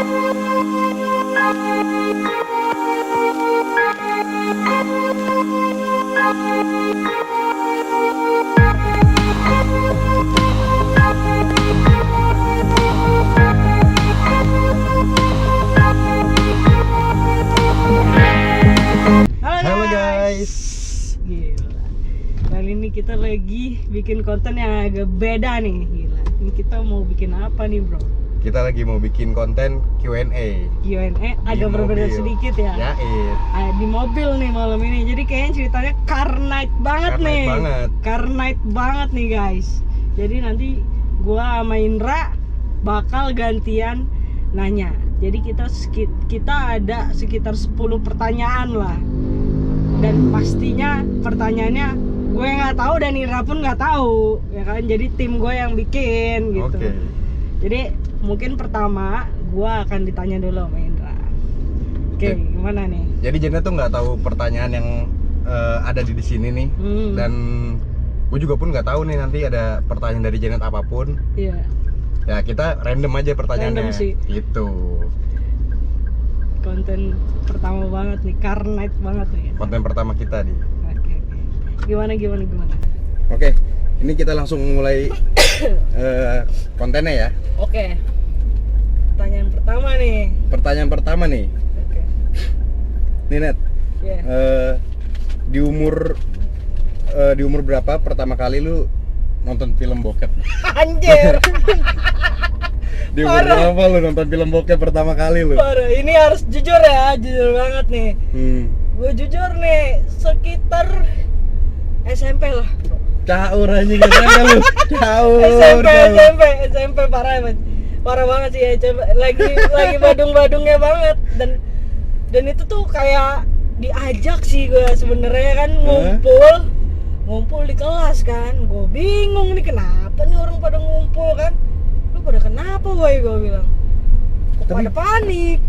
Halo guys. Gila. Kali ini kita lagi bikin konten yang agak beda nih. Gila. Ini kita mau bikin apa nih, bro? Kita lagi mau bikin konten Q&A. Q&A agak berbeda sedikit ya. Yain. Di mobil nih malam ini. Jadi kayaknya ceritanya car night banget Car night nih. banget. Car night banget nih, guys. Jadi nanti gua sama Indra bakal gantian nanya. Jadi kita ada sekitar 10 pertanyaan lah. Dan pastinya pertanyaannya gue nggak tahu dan Indra pun nggak tahu, ya kan? Jadi tim gue yang bikin gitu. Oke. Jadi mungkin pertama gue akan ditanya dulu sama Indra. Oke, gimana nih? Jadi Jena tuh nggak tahu pertanyaan yang ada di sini nih. Dan gue juga pun nggak tahu nih nanti ada pertanyaan dari Janet apapun. Iya. Ya kita random aja pertanyaannya. Random sih. Gitu. Konten pertama banget nih, car night banget nih. Konten pertama kita nih. Oke. Gimana? Oke, ini kita langsung mulai kontennya ya. Oke. Pertanyaan pertama nih. Oke. Nih Net, Yeah. di umur berapa pertama kali lu nonton film bokep? Anjir. Di umur berapa lu nonton film bokep pertama kali lu? Parah, ini harus jujur ya, jujur banget nih. Gue jujur nih, sekitar SMP lah. Caur anjing SMP lu. Caur. SMP parah banget sih ya. Lagi badung-badungnya banget dan itu tuh kayak diajak sih gue sebenarnya kan ngumpul di kelas kan. Gue bingung nih kenapa nih orang pada ngumpul kan. Lu pada kenapa boy, gue bilang. Kok pada panik,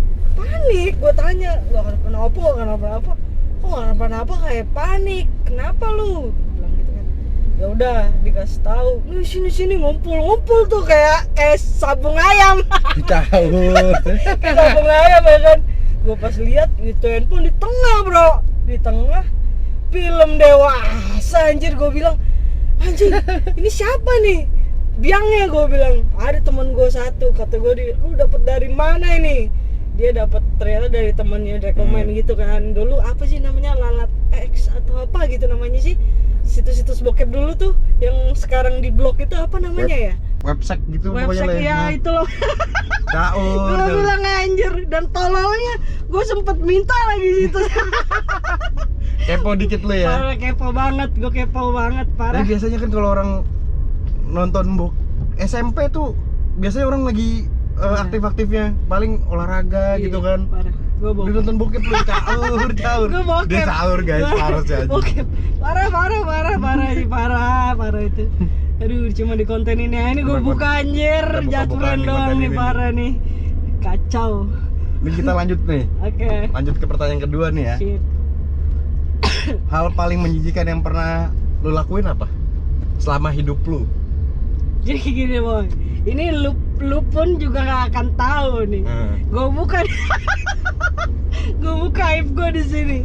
gue tanya, gak kenapa, kok gak kenapa kayak panik, kenapa lu? Gua bilang gitu kan. Ya udah dikasih tahu, lu sini ngumpul tuh kayak sabung ayam. Caur. Kayak sabung ayam ya kan. Gue pas lihat itu handphone di tengah, bro, di tengah film dewasa. Anjir, gue bilang anjir ini siapa nih biangnya. Gue bilang ada teman gue satu, kata gue, lu dapet dari mana ini? Dia dapat ternyata dari temannya rekomen gitu kan. Dulu apa sih namanya, Lalat X atau apa gitu namanya sih, situs-situs bokep dulu tuh yang sekarang di blog itu apa namanya ya, website gitu website pokoknya ya itu loh. Caur. Gue bilang anjir, dan tololnya gue sempet minta lagi situ. Kepo dikit lu ya. Parah, gue kepo banget parah. Tapi biasanya kan kalau orang nonton SMP tuh biasanya orang lagi aktif-aktifnya paling olahraga gitu kan. Parah. Gue Dia nonton bokep lu caur. Gue bokep. Dia caur guys, parah sih. Bokep. Parah itu. Aduh, cuma di konten ini ya. Ini gue buka anjir, jatuhan doang nih, parah nih. Kacau. Ini kita lanjut nih. Oke. Lanjut ke pertanyaan kedua nih ya. Shit. Hal paling menjijikan yang pernah lu lakuin apa selama hidup lu? Jadi gini boy, ini lu pun juga gak akan tahu nih. Gue buka aib gue di sini.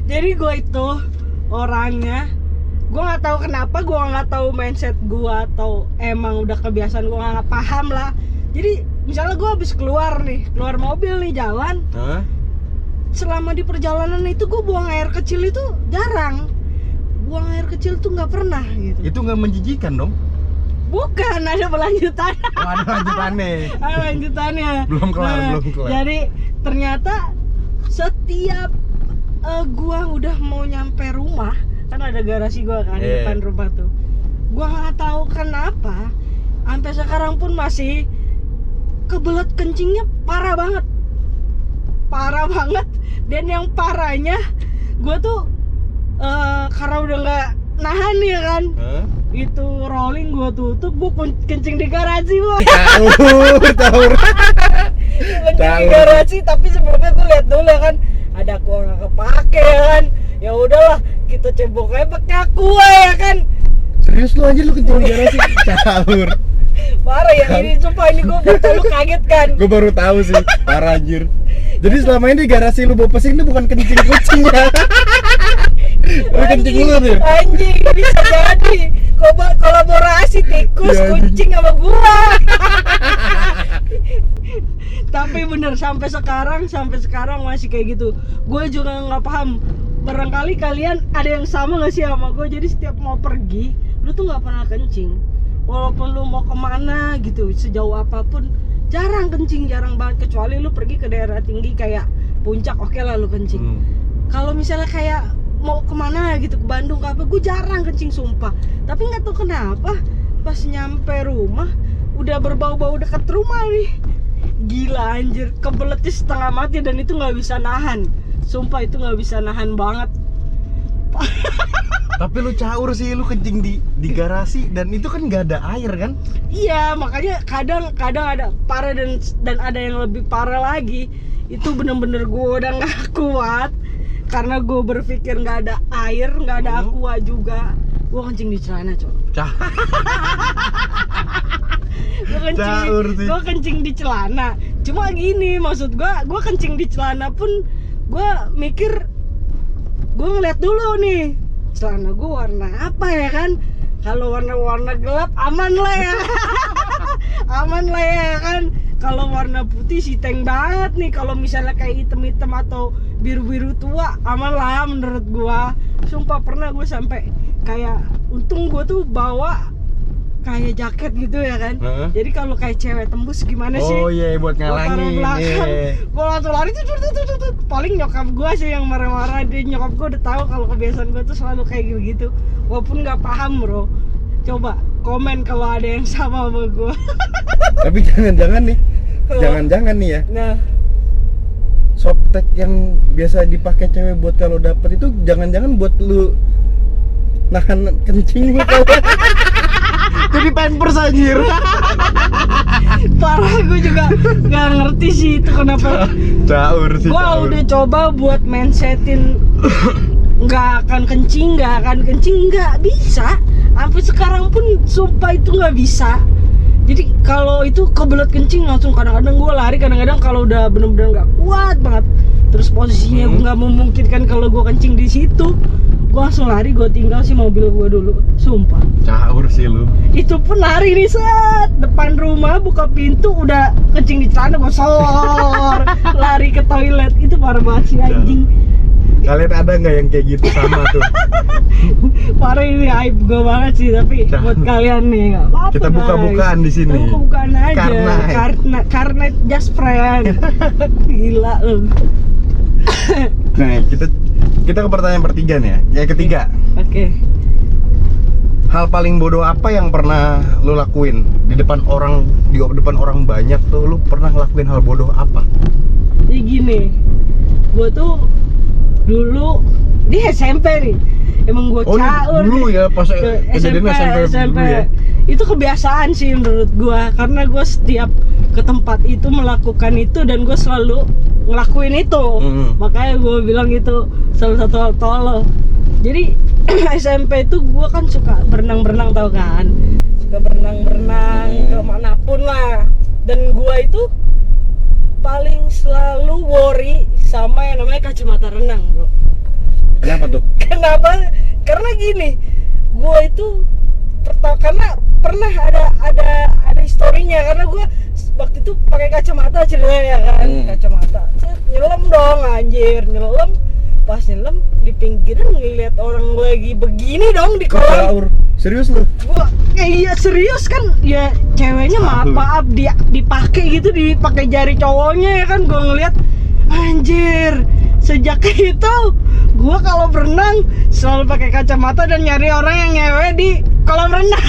Jadi gue itu orangnya, gue nggak tahu kenapa, gue nggak tahu mindset gue atau emang udah kebiasaan gue nggak paham lah. Jadi misalnya gue habis keluar mobil nih jalan, selama di perjalanan itu gue buang air kecil itu jarang. Buang air kecil tuh nggak pernah gitu. Itu nggak menjijikan dong? Bukan, ada lanjutannya. Ada lanjutannya. Ada lanjutannya. Belum kelar. Jadi ternyata setiap gua udah mau nyampe rumah, kan ada garasi gua kan di depan rumah tuh. Gua nggak tahu kenapa sampai sekarang pun masih kebelet kencingnya parah banget. Dan yang parahnya gua tuh karena udah nggak nahan ya kan. Itu rolling gua tutup, gua kencing di garasi boy. Tahu. Kencing di garasi, tapi sebelumnya gua lihat dulu ya kan, ada aqua nggak kepake ya kan. Ya udahlah, kita cebok aja pakai aqua ya kan. Serius lu anjir, lu kencing di garasi? Caur. Parah ya ini, sumpah ini gue betul kaget kan. Gue baru tahu sih, parah anjir. Jadi selama ini di garasi lu bawa pesing itu bukan kencing kucing ya. Lu kencing lu tuh. Anjing, bisa jadi kolaborasi tikus, Ya, kucing sama gua. Tapi bener sampai sekarang masih kayak gitu. Gue juga nggak paham. Barangkali kalian ada yang sama nggak sih sama gue? Jadi setiap mau pergi, lu tuh nggak pernah kencing. Walaupun lu mau kemana gitu, sejauh apapun, jarang kencing, jarang banget. Kecuali lu pergi ke daerah tinggi kayak puncak, oke lah lu kencing. Kalau misalnya kayak mau kemana gitu, ke Bandung ke apa, gue jarang kencing sumpah. Tapi nggak tahu kenapa pas nyampe rumah udah berbau-bau dekat rumah nih, gila anjir, kebeletnya setengah mati dan itu nggak bisa nahan, sumpah itu nggak bisa nahan banget. Tapi lu caur sih, lu kencing di garasi dan itu kan nggak ada air kan? Iya, makanya kadang ada parah dan ada yang lebih parah lagi. Itu bener-bener gue udah nggak kuat karena gue berpikir nggak ada air, nggak ada aqua juga. Gue kencing di celana, cok. Gue kencing di celana. Cuma gini, maksud gue kencing di celana pun gue mikir, gue ngeliat dulu nih celana gue warna apa ya kan. Kalau warna gelap aman lah ya. Aman lah ya kan. Kalau warna putih sih tank banget nih. Kalau misalnya kayak hitam-hitam atau biru-biru tua, aman lah menurut gua. Sumpah pernah gue sampai kayak, untung gua tuh bawa kayak jaket gitu ya kan. Jadi kalau kayak cewek tembus gimana sih? Oh iya, buat ngalangin. Gua langsung lari tuh. Paling nyokap gua sih yang marah-marah. Dia nyokap gua udah tahu kalau kebiasaan gua tuh selalu kayak gitu. Walaupun nggak paham bro. Coba komen kalau ada yang sama sama gua. Tapi jangan-jangan nih ya. Nah, Softtek yang biasa dipakai cewek buat kalau dapet itu jangan-jangan buat lu nahan kencing lu kalau. Jadi pampers anjir. parah, gue juga nggak ngerti sih itu kenapa. Caur sih. Gua udah coba buat mindsetin nggak akan kencing, nggak bisa. Sampai sekarang pun sumpah itu nggak bisa. Jadi kalau itu kebelet kencing langsung, kadang-kadang gue lari, kadang-kadang kalau udah bener-bener nggak kuat banget, terus posisinya gue nggak memungkinkan kalau gue kencing di situ, gue langsung lari, gue tinggal si mobil gue dulu, sumpah. Caur sih lu. Itu pun lari nih, set depan rumah buka pintu udah kencing di celana, gue sor lari ke toilet. Itu parah banget sih anjing. Kalian ada nggak yang kayak gitu sama tuh? Parah, ini aib gue banget sih, tapi buat kalian nih nggak apa-apa. Kita buka-bukaan di sini. Buka-bukaan aja. Karena just friend. Gila lu. Nah, kita ke pertanyaan pertiga nih ya. Yang ketiga. Oke. Hal paling bodoh apa yang pernah lu lakuin di depan orang banyak tuh? Lu pernah ngelakuin hal bodoh apa? Jadi gini, gue tuh dulu di SMP nih, emang gue caur dulu ya, pas SMP dulu ya. Itu kebiasaan sih menurut gue, karena gue setiap ke tempat itu melakukan itu dan gue selalu ngelakuin itu. Makanya gue bilang itu salah satu hal tolol. Jadi SMP itu gue kan suka berenang tau kan, suka berenang kemanapun lah. Dan gue itu paling selalu worry sama yang namanya kacamata renang, bro. Kenapa tuh? Karena gini, gue itu karena pernah ada historinya, karena gue waktu itu pakai kacamata ceritanya kan. Kacamata nyelam dong anjir, pas nyelam di pinggiran ngeliat orang lagi begini dong di kolam. Serius lu? Gua iya serius kan, ya ceweknya maaf dipakai gitu, dipakai jari cowoknya ya kan. Gua ngeliat anjir, sejak itu gua kalau berenang selalu pakai kacamata dan nyari orang yang ngewe di kolam renang.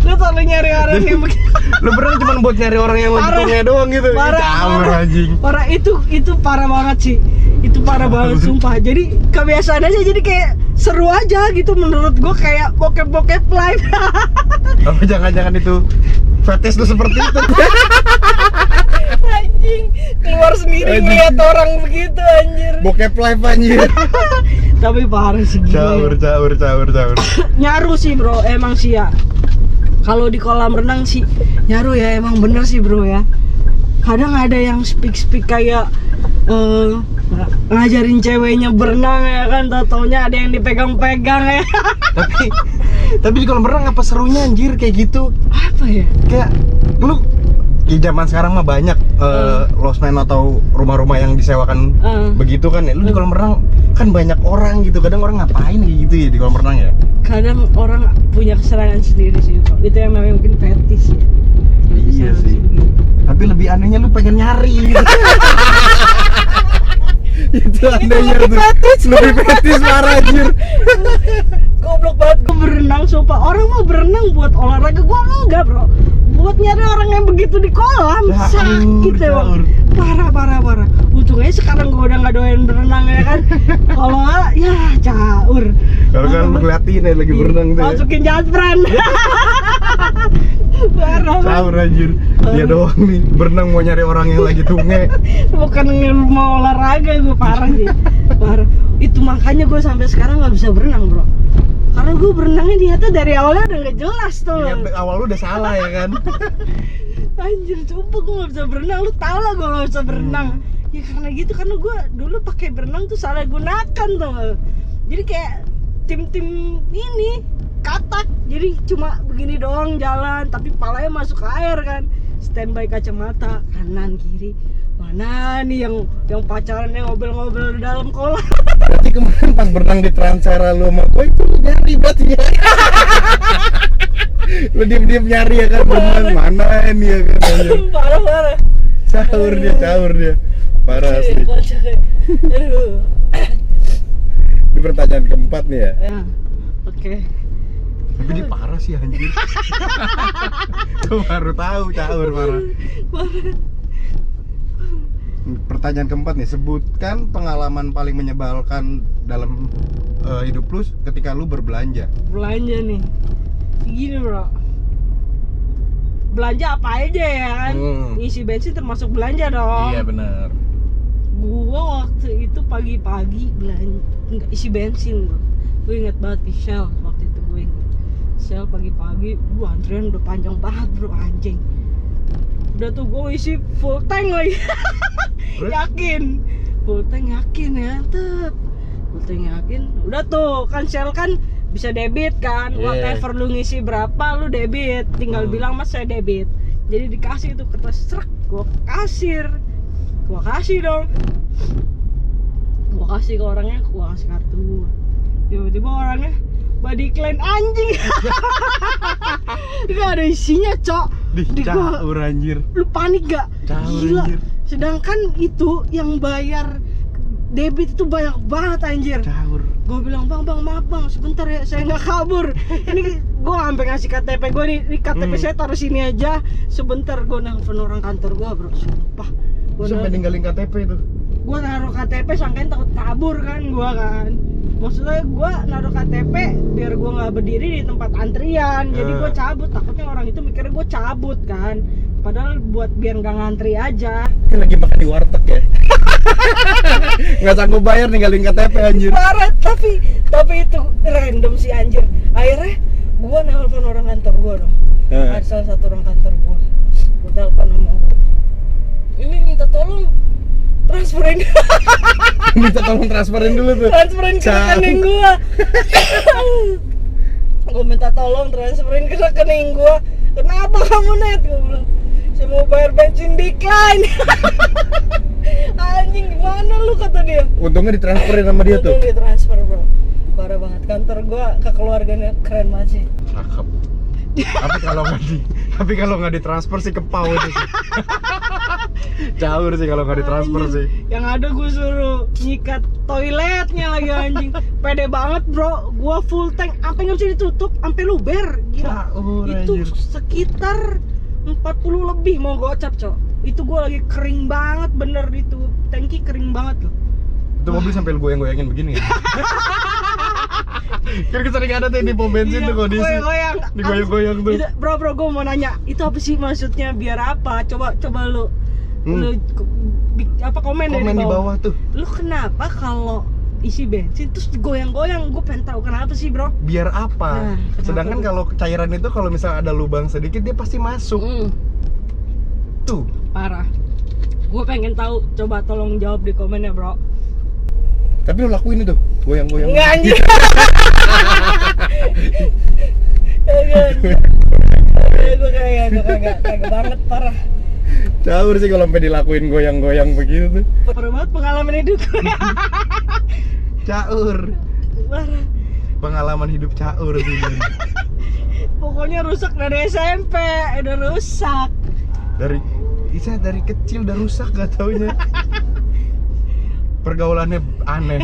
Gua selalu nyari orang yang begitu. Lu berenang cuma buat nyari orang yang lagi doang gitu. Parah, itu parah banget sih. Itu parah banget sumpah. Jadi kebiasaan aja, jadi kayak seru aja gitu menurut gua, kayak bokep live. Apa jangan-jangan itu fetish lu seperti itu? Anjing, keluar sendiri ngeliat orang begitu anjir. Bokep live anjir. Tapi parah sih gila. Caur. Nyaru sih bro, emang sih ya. Kalau di kolam renang sih nyaru ya, emang bener sih bro ya. Kadang ada yang speak kayak ngajarin ceweknya berenang ya kan, taunya ada yang dipegang-pegang ya. Tapi di kolam renang apa serunya anjir kayak gitu? Apa ya? Kayak lu di zaman sekarang mah banyak losmen atau rumah-rumah yang disewakan begitu kan ya. Lu di kolam renang kan banyak orang gitu. Kadang orang ngapain kayak gitu ya di kolam renang ya? Kadang orang punya kesenangan sendiri sih bro. Itu yang namanya mungkin fetish ya. Iya sih. Tapi lebih anehnya lu pengen nyari gitu. Itu anehnya tuh. Lebih fetis parah anjir. Goblok banget. Gue berenang sumpah. Orang mau berenang buat olahraga, gue enggak bro. Buat nyari orang yang begitu di kolam. Sakit ya bang. Parah. Untungnya sekarang gue udah gak doain berenang ya kan. Kalau enggak ya caur. Kalau kan lu ngeliatin ya lagi berenang tuh ya. Masukin jatpran. Parah. Caur anjir. Dia doang nih berenang mau nyari orang yang lagi tunge. Bukan mau olahraga, gue parah sih. Parah. Itu makanya gue sampai sekarang nggak bisa berenang bro. Karena gue berenangnya ternyata dari awalnya udah nggak jelas tuh. Ya, awal lu udah salah ya kan. Anjir, coba gue nggak bisa berenang. Lu tau lah gue nggak bisa berenang. Ya karena gitu, karena gue dulu pakai berenang tuh salah gunakan tuh. Jadi kayak tim ini katak. Jadi cuma begini doang jalan, tapi palanya masuk ke air kan. Standby kacamata kanan kiri. Mana nih yang pacarannya ngobrol-ngobrol di dalam kolam. Berarti kemarin pas berenang di Transera lu sama gue itu nyari banget ya. Lu diem nyari ya kan berenang mana ini ya kan. Parah. Caur dia. Parah asli. Aduh. Di pertanyaan keempat nih ya. Oke. Tapi dia parah sih anjir. Gue baru tahu caur parah. Pertanyaan keempat nih, sebutkan pengalaman paling menyebalkan dalam hidup lu ketika lu berbelanja. Belanja nih. Gini bro. Belanja apa aja ya kan? Isi bensin termasuk belanja dong. Iya benar. Gua waktu itu pagi-pagi belanja, enggak isi bensin gua. Gue inget banget di Shell waktu itu gue inget. Shell pagi-pagi, antrian udah panjang banget bro, anjing. Udah tuh gue isi full tank lagi. Yakin full tank yakin ya, tep full tank yakin. Udah tuh kan Shell kan bisa debit kan, whatever lu ngisi berapa lu debit, tinggal bilang mas saya debit. Jadi dikasih tuh kertas serak, gua kasih dong, gua kasih ke orangnya, gua kasih kartu gua. Tiba-tiba orangnya body clean anjing. Gak ada isinya cok. Caur anjir. Lu panik gak? Gila. Anjir. Sedangkan itu yang bayar debit itu banyak banget anjir. Caur. Gue bilang bang maaf bang sebentar ya saya nggak kabur. Ini gue sampai ngasih KTP gue nih, KTP saya taruh sini aja. Sebentar gue nelfon orang kantor gue bro, sumpah. Gue sampai ninggalin KTP itu. Gue naruh KTP sangkain takut kabur kan gue kan. Maksudnya gue naruh KTP biar gue nggak berdiri di tempat antrian. Jadi gue cabut, takutnya orang itu mikirnya gue cabut kan. Padahal buat biar nggak ngantri aja. Kan lagi makan di warteg ya. Nggak sanggup bayar ninggalin KTP anjir. Parah, tapi itu random sih anjir. Akhirnya gue nelfon orang kantor gue dong. Ada salah satu orang kantor gue telepon sama gue. Ini minta tolong transferin. Minta tolong transferin dulu tuh. Transferin ke rekening gue. Gue minta tolong transferin ke rekening gue. Kenapa kamu net? Gue bilang saya mau bayar bensin decline. Anjing gimana lu kata dia. Untungnya ditransferin sama dia tuh. Untung ditransfer bro. Parah banget, kantor gua ke keluarganya keren banget sih. Cakep. Tapi kalau nggak ditransfer sih kepau itu sih. Caur sih kalau nggak ditransfer sih. Yang ada gua suruh nyikat toiletnya lagi anjing. Pede banget bro, gua full tank sampai nggak bisa ditutup, sampai luber. Gila. Itu anjir. Sekitar 40 lebih mau gocap cok. Itu gua lagi kering banget bener itu, tangki kering banget loh. Itu mobil sampai goyang-goyangin begini ya. Kan sering ada tuh di pom bensin tuh kondisi digoyang-goyang tuh. Bro gue mau nanya, itu apa sih maksudnya, biar apa? Coba lu apa komen di bawah tuh. Lu kenapa kalau isi bensin terus digoyang-goyang. Gue pengen tahu kenapa sih, bro. Biar apa? Nah, kenapa Sedangkan tuh? kalau cairan itu kalau misalnya ada lubang sedikit dia pasti masuk. Tuh. Parah. Gue pengen tahu, coba tolong jawab di komen ya, bro. Tapi lu lakuin itu, goyang-goyang. Enggak anjir. Gue kagak banget, parah. Caur sih kalau sampai dilakuin goyang-goyang begitu tuh. Parah banget pengalaman hidup gue. Caur. Parah. Pengalaman hidup caur sih. Pokoknya rusak dari SMP, udah rusak. Dari kecil udah rusak gak taunya. Pergaulannya aneh.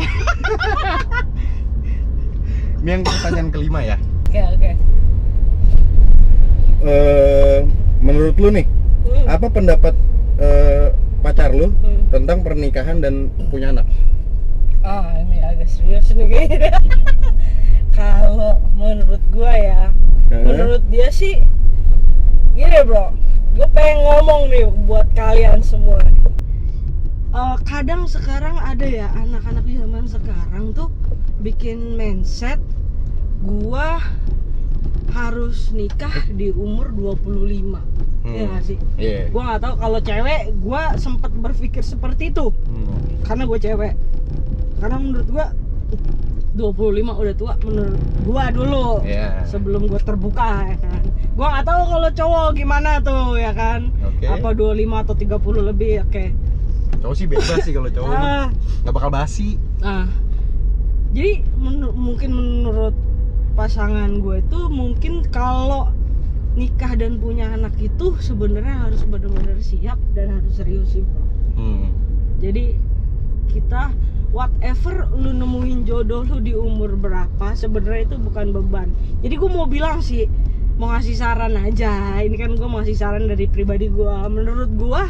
Ini yang pertanyaan kelima ya. Oke. Menurut lu nih, apa pendapat pacar lu tentang pernikahan dan punya anak? Ini agak serius nih kayaknya. Kalau menurut gua ya, menurut dia sih gini, bro. Gue pengen ngomong nih buat kalian semua nih. Kadang sekarang ada ya anak-anak zaman sekarang tuh bikin mindset gua harus nikah di umur 25. Iya gak sih? Iya. Gua nggak tahu kalau cewek, gua sempat berpikir seperti itu. Karena gue cewek. Karena menurut gua 25 udah tua menurut gua dulu. Yeah. Sebelum gua terbuka ya kan. Gua nggak tahu kalau cowok gimana tuh ya kan. Oke. Apa 25 atau 30 lebih, oke. Cowok sih bebas sih kalau cowok. Nggak bakal basi. Jadi mungkin menurut pasangan gue itu mungkin kalau nikah dan punya anak itu sebenarnya harus benar-benar siap dan harus serius sih, bro. Jadi kita whatever lu nemuin jodoh lu di umur berapa sebenarnya itu bukan beban. Jadi gue mau bilang sih, mau ngasih saran aja. Ini kan gue mau ngasih saran dari pribadi gue. Menurut gue,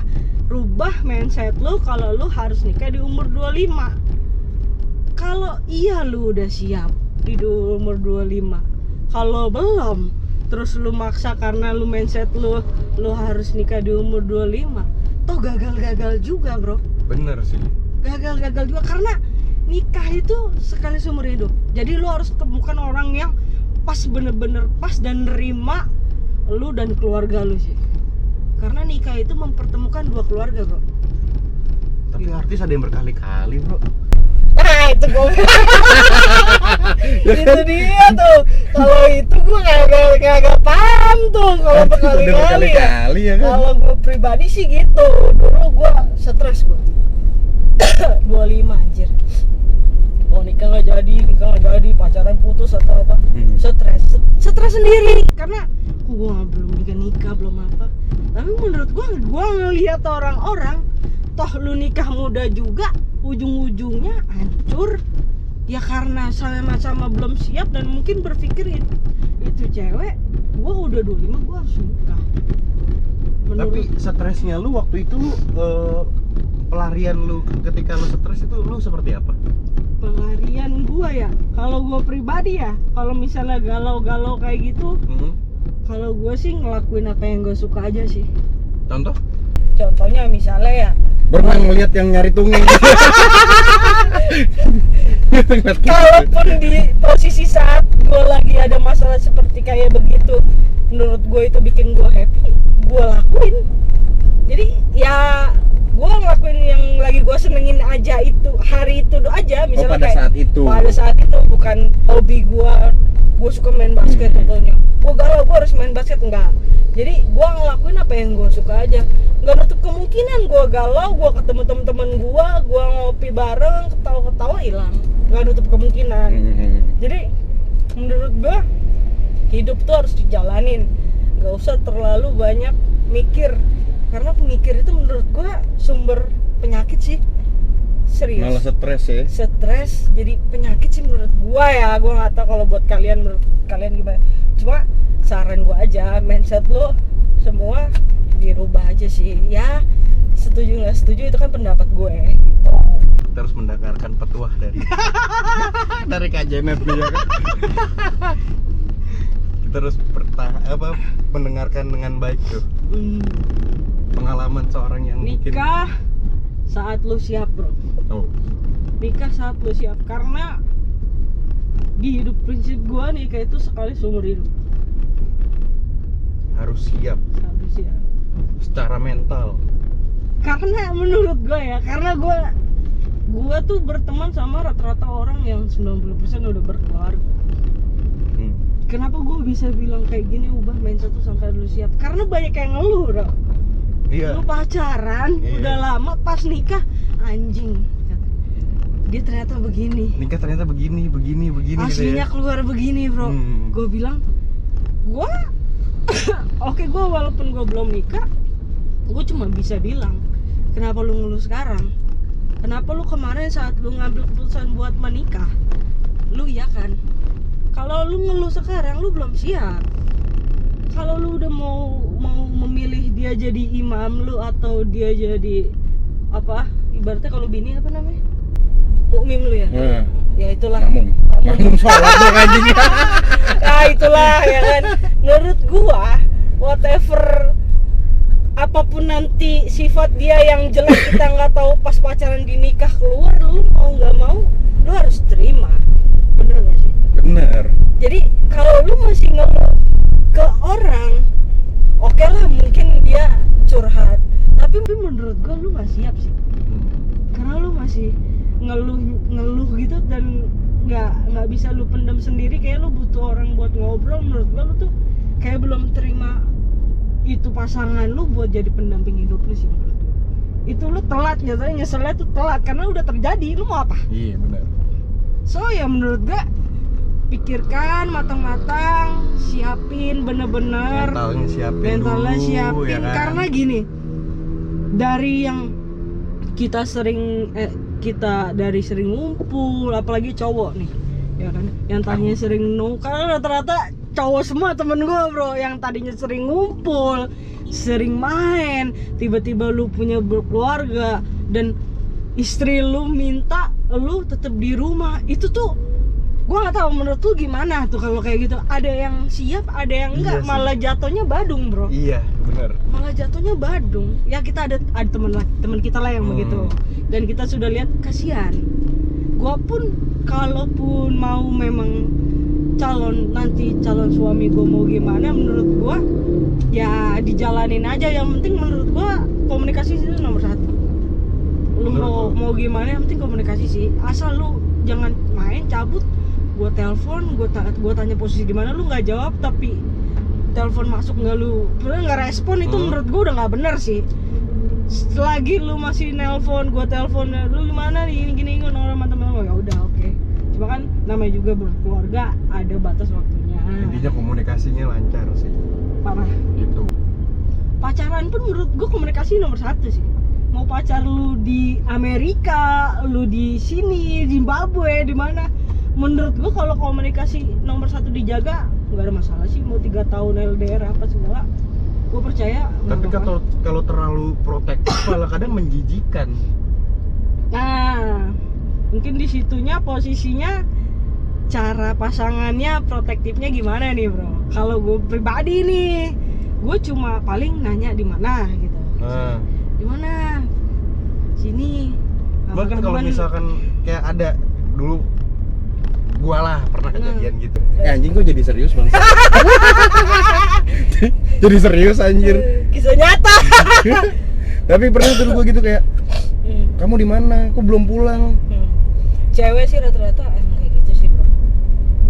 rubah mindset lu kalau lu harus nikah di umur 25. Kalau iya lu udah siap di umur 25. Kalau belum, terus lu maksa karena lu mindset lu harus nikah di umur 25. Toh gagal-gagal juga, bro. Bener sih. Gagal juga karena nikah itu sekali seumur hidup. Jadi lu harus temukan orang yang pas, bener-bener pas dan nerima lu dan keluarga lu sih. Karena nikah itu mempertemukan dua keluarga, bro. Tapi artis ada yang berkali-kali, bro. Nah itu gue itu dia tuh. Kalau itu gue gak paham tuh kalau berkali-kali ya kan? Kalau gue pribadi sih gitu. Dulu gue stres gue 25 anjir. Mau nikah gak jadi, pacaran putus atau apa. Stres sendiri karena gue belum nikah belum apa. Tapi menurut gue ngelihat orang-orang toh lu nikah muda juga ujung-ujungnya hancur ya karena sama-sama belum siap dan mungkin berpikir itu cewek gua udah 25 gua harus nikah. Tapi stresnya lu waktu itu lu pelarian lu ketika lu stres itu lu seperti apa? Pelarian gua ya, kalau gua pribadi ya, kalau misalnya galau-galau kayak gitu, kalau gua sih ngelakuin apa yang gua suka aja sih. Contohnya misalnya ya berenang melihat yang nyari tunging. Kalaupun di posisi saat gue lagi ada masalah seperti kayak begitu, menurut gue itu bikin gue happy, gue lakuin. Jadi ya gue ngelakuin yang lagi gue senengin aja itu hari itu aja. Misalnya pada saat itu bukan hobi gue suka main basket contohnya. Gue galau gue harus main basket, enggak. Jadi gue ngelakuin apa yang gue suka aja. Nggak nutup kemungkinan gue galau, gue ketemu temen-temen gue ngopi bareng, ketawa-ketawa hilang. Nggak nutup kemungkinan. Jadi menurut gue hidup tuh harus dijalanin, nggak usah terlalu banyak mikir. Karena mikir itu menurut gue sumber penyakit sih. Serius. Malah stres ya. Stres jadi penyakit sih menurut gue ya. Gue nggak tahu kalau buat kalian, menurut kalian gimana. Cuma saran gue aja, mindset lo semua dirubah aja sih. Ya setuju nggak setuju itu kan pendapat gue gitu. Kita harus mendengarkan petuah dari dari Kak Janet nih ya kan. Kita harus mendengarkan dengan baik tuh pengalaman seorang yang nikah mungkin... saat lu siap, bro. nikah saat lu siap, karena di hidup prinsip gua nikah itu sekali seumur hidup. Harus siap Harus siap. secara mental. Karena menurut gua ya, karena gua tuh berteman sama rata-rata orang yang 90% udah berkeluarga. Kenapa gue bisa bilang kayak gini, ubah mindset tuh sampai lu siap? Karena banyak yang ngeluh, bro. Iya. Lu pacaran udah lama, pas nikah anjing. Dia ternyata begini. Nikah ternyata begini Aslinya gitu ya. keluar begini, bro. Gue bilang, oke, gue walaupun gue belum nikah, gue cuma bisa bilang, kenapa lu ngeluh sekarang? Kenapa lu kemarin saat lu ngambil keputusan buat menikah, lu ya kan? Kalau lu ngeluh sekarang, lu belum siap. Kalau lu udah mau memilih dia jadi imam lu atau dia jadi apa? Ibaratnya kalau bini apa namanya? Mukmim lu ya? Ya itulah. Makmum sholat dong anjing. Ya itulah ya kan. Menurut gua, whatever apapun nanti sifat dia yang jelek kita nggak tahu, pas pacaran di nikah keluar, lu mau nggak mau, lu harus terima. Bener nggak sih? Bener. Jadi kalau lu masih ngeluh ke orang, oke lah mungkin dia curhat, tapi menurut gua lu nggak siap sih, karena lu masih ngeluh gitu dan nggak bisa lu pendam sendiri. Kayak lu butuh orang buat ngobrol. Menurut gua lu tuh kayak belum terima itu pasangan lu buat jadi pendamping hidup lu sih menurut gua. Itu lu telat, nyeselnya tuh telat karena udah terjadi. Lu mau apa? Iya benar. So ya menurut gua, pikirkan matang-matang, siapin bener-bener mentalnya siapin ya kan? Karena gini, dari yang kita sering ngumpul, apalagi cowok nih ya kan, yang tadinya sering karena rata-rata cowok semua temen gue, bro, yang tadinya sering ngumpul, sering main, tiba-tiba lu punya berkeluarga dan istri lu minta lu tetap di rumah. Itu tuh gua nggak tahu menurut lu gimana tuh kalau kayak gitu. Ada yang siap, ada yang enggak, malah jatuhnya badung, bro. Iya benar. Malah jatuhnya badung. Ya kita ada teman kita lah yang begitu, dan kita sudah lihat, kasihan. Gua pun kalaupun mau memang calon suami gua mau gimana, menurut gua ya dijalanin aja. Yang penting menurut gua komunikasi itu nomor 1. Lu mau gimana, yang penting komunikasi sih. Asal lu jangan main cabut. Gue telepon, gue tanya posisi di mana, lu nggak jawab, tapi telepon masuk nggak respon, itu menurut gue udah nggak bener sih. Selagi lu masih nelpon, gue telepon, lu gimana nih, gini orang teman-teman, ya udah oke. Cuma kan namanya juga berkeluarga, ada batas waktunya. Intinya komunikasinya lancar sih. Parah. Gitu. Pacaran pun menurut gue komunikasi nomor 1 sih. Mau pacar lu di Amerika, lu di sini, Zimbabwe, di mana? Menurut gua kalau komunikasi nomor 1 dijaga, nggak ada masalah sih. Mau 3 tahun LDR apa segala, gua percaya. Tapi kalau terlalu protektif malah kadang menjijikan. Nah, mungkin di situnya posisinya, cara pasangannya protektifnya gimana nih, bro? Kalau gua pribadi nih, gua cuma paling nanya di mana gitu. Di mana? Sini. Bahkan kalau misalkan kayak ada dulu gua lah pernah kejadian gitu. Anjing kok jadi serius bang? Jadi serius anjir. Kisah nyata. Tapi pernah tuh gua gitu kayak, kamu di mana? Kok belum pulang? Cewek sih rata-rata emang kayak gitu sih, bro.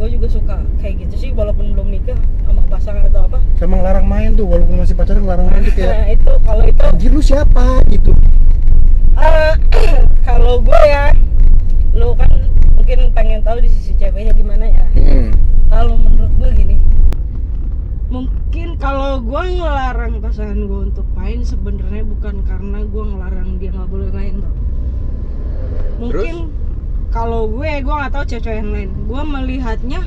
Gua juga suka kayak gitu sih, walaupun belum nikah sama pasangan atau apa. Sama ngelarang main tuh, walaupun masih pacaran ngelarang main tuh kayak. Nah, itu kalau itu. Anjir lu siapa gitu? Kalau gue ya, lu kan mungkin pengen tahu di sisi ceweknya gimana ya. Kalau menurut gue gini, mungkin kalau gue ngelarang pasangan gue untuk main, sebenarnya bukan karena gue ngelarang dia nggak boleh main, bro. Mungkin kalau gue nggak tahu cewek yang lain, gue melihatnya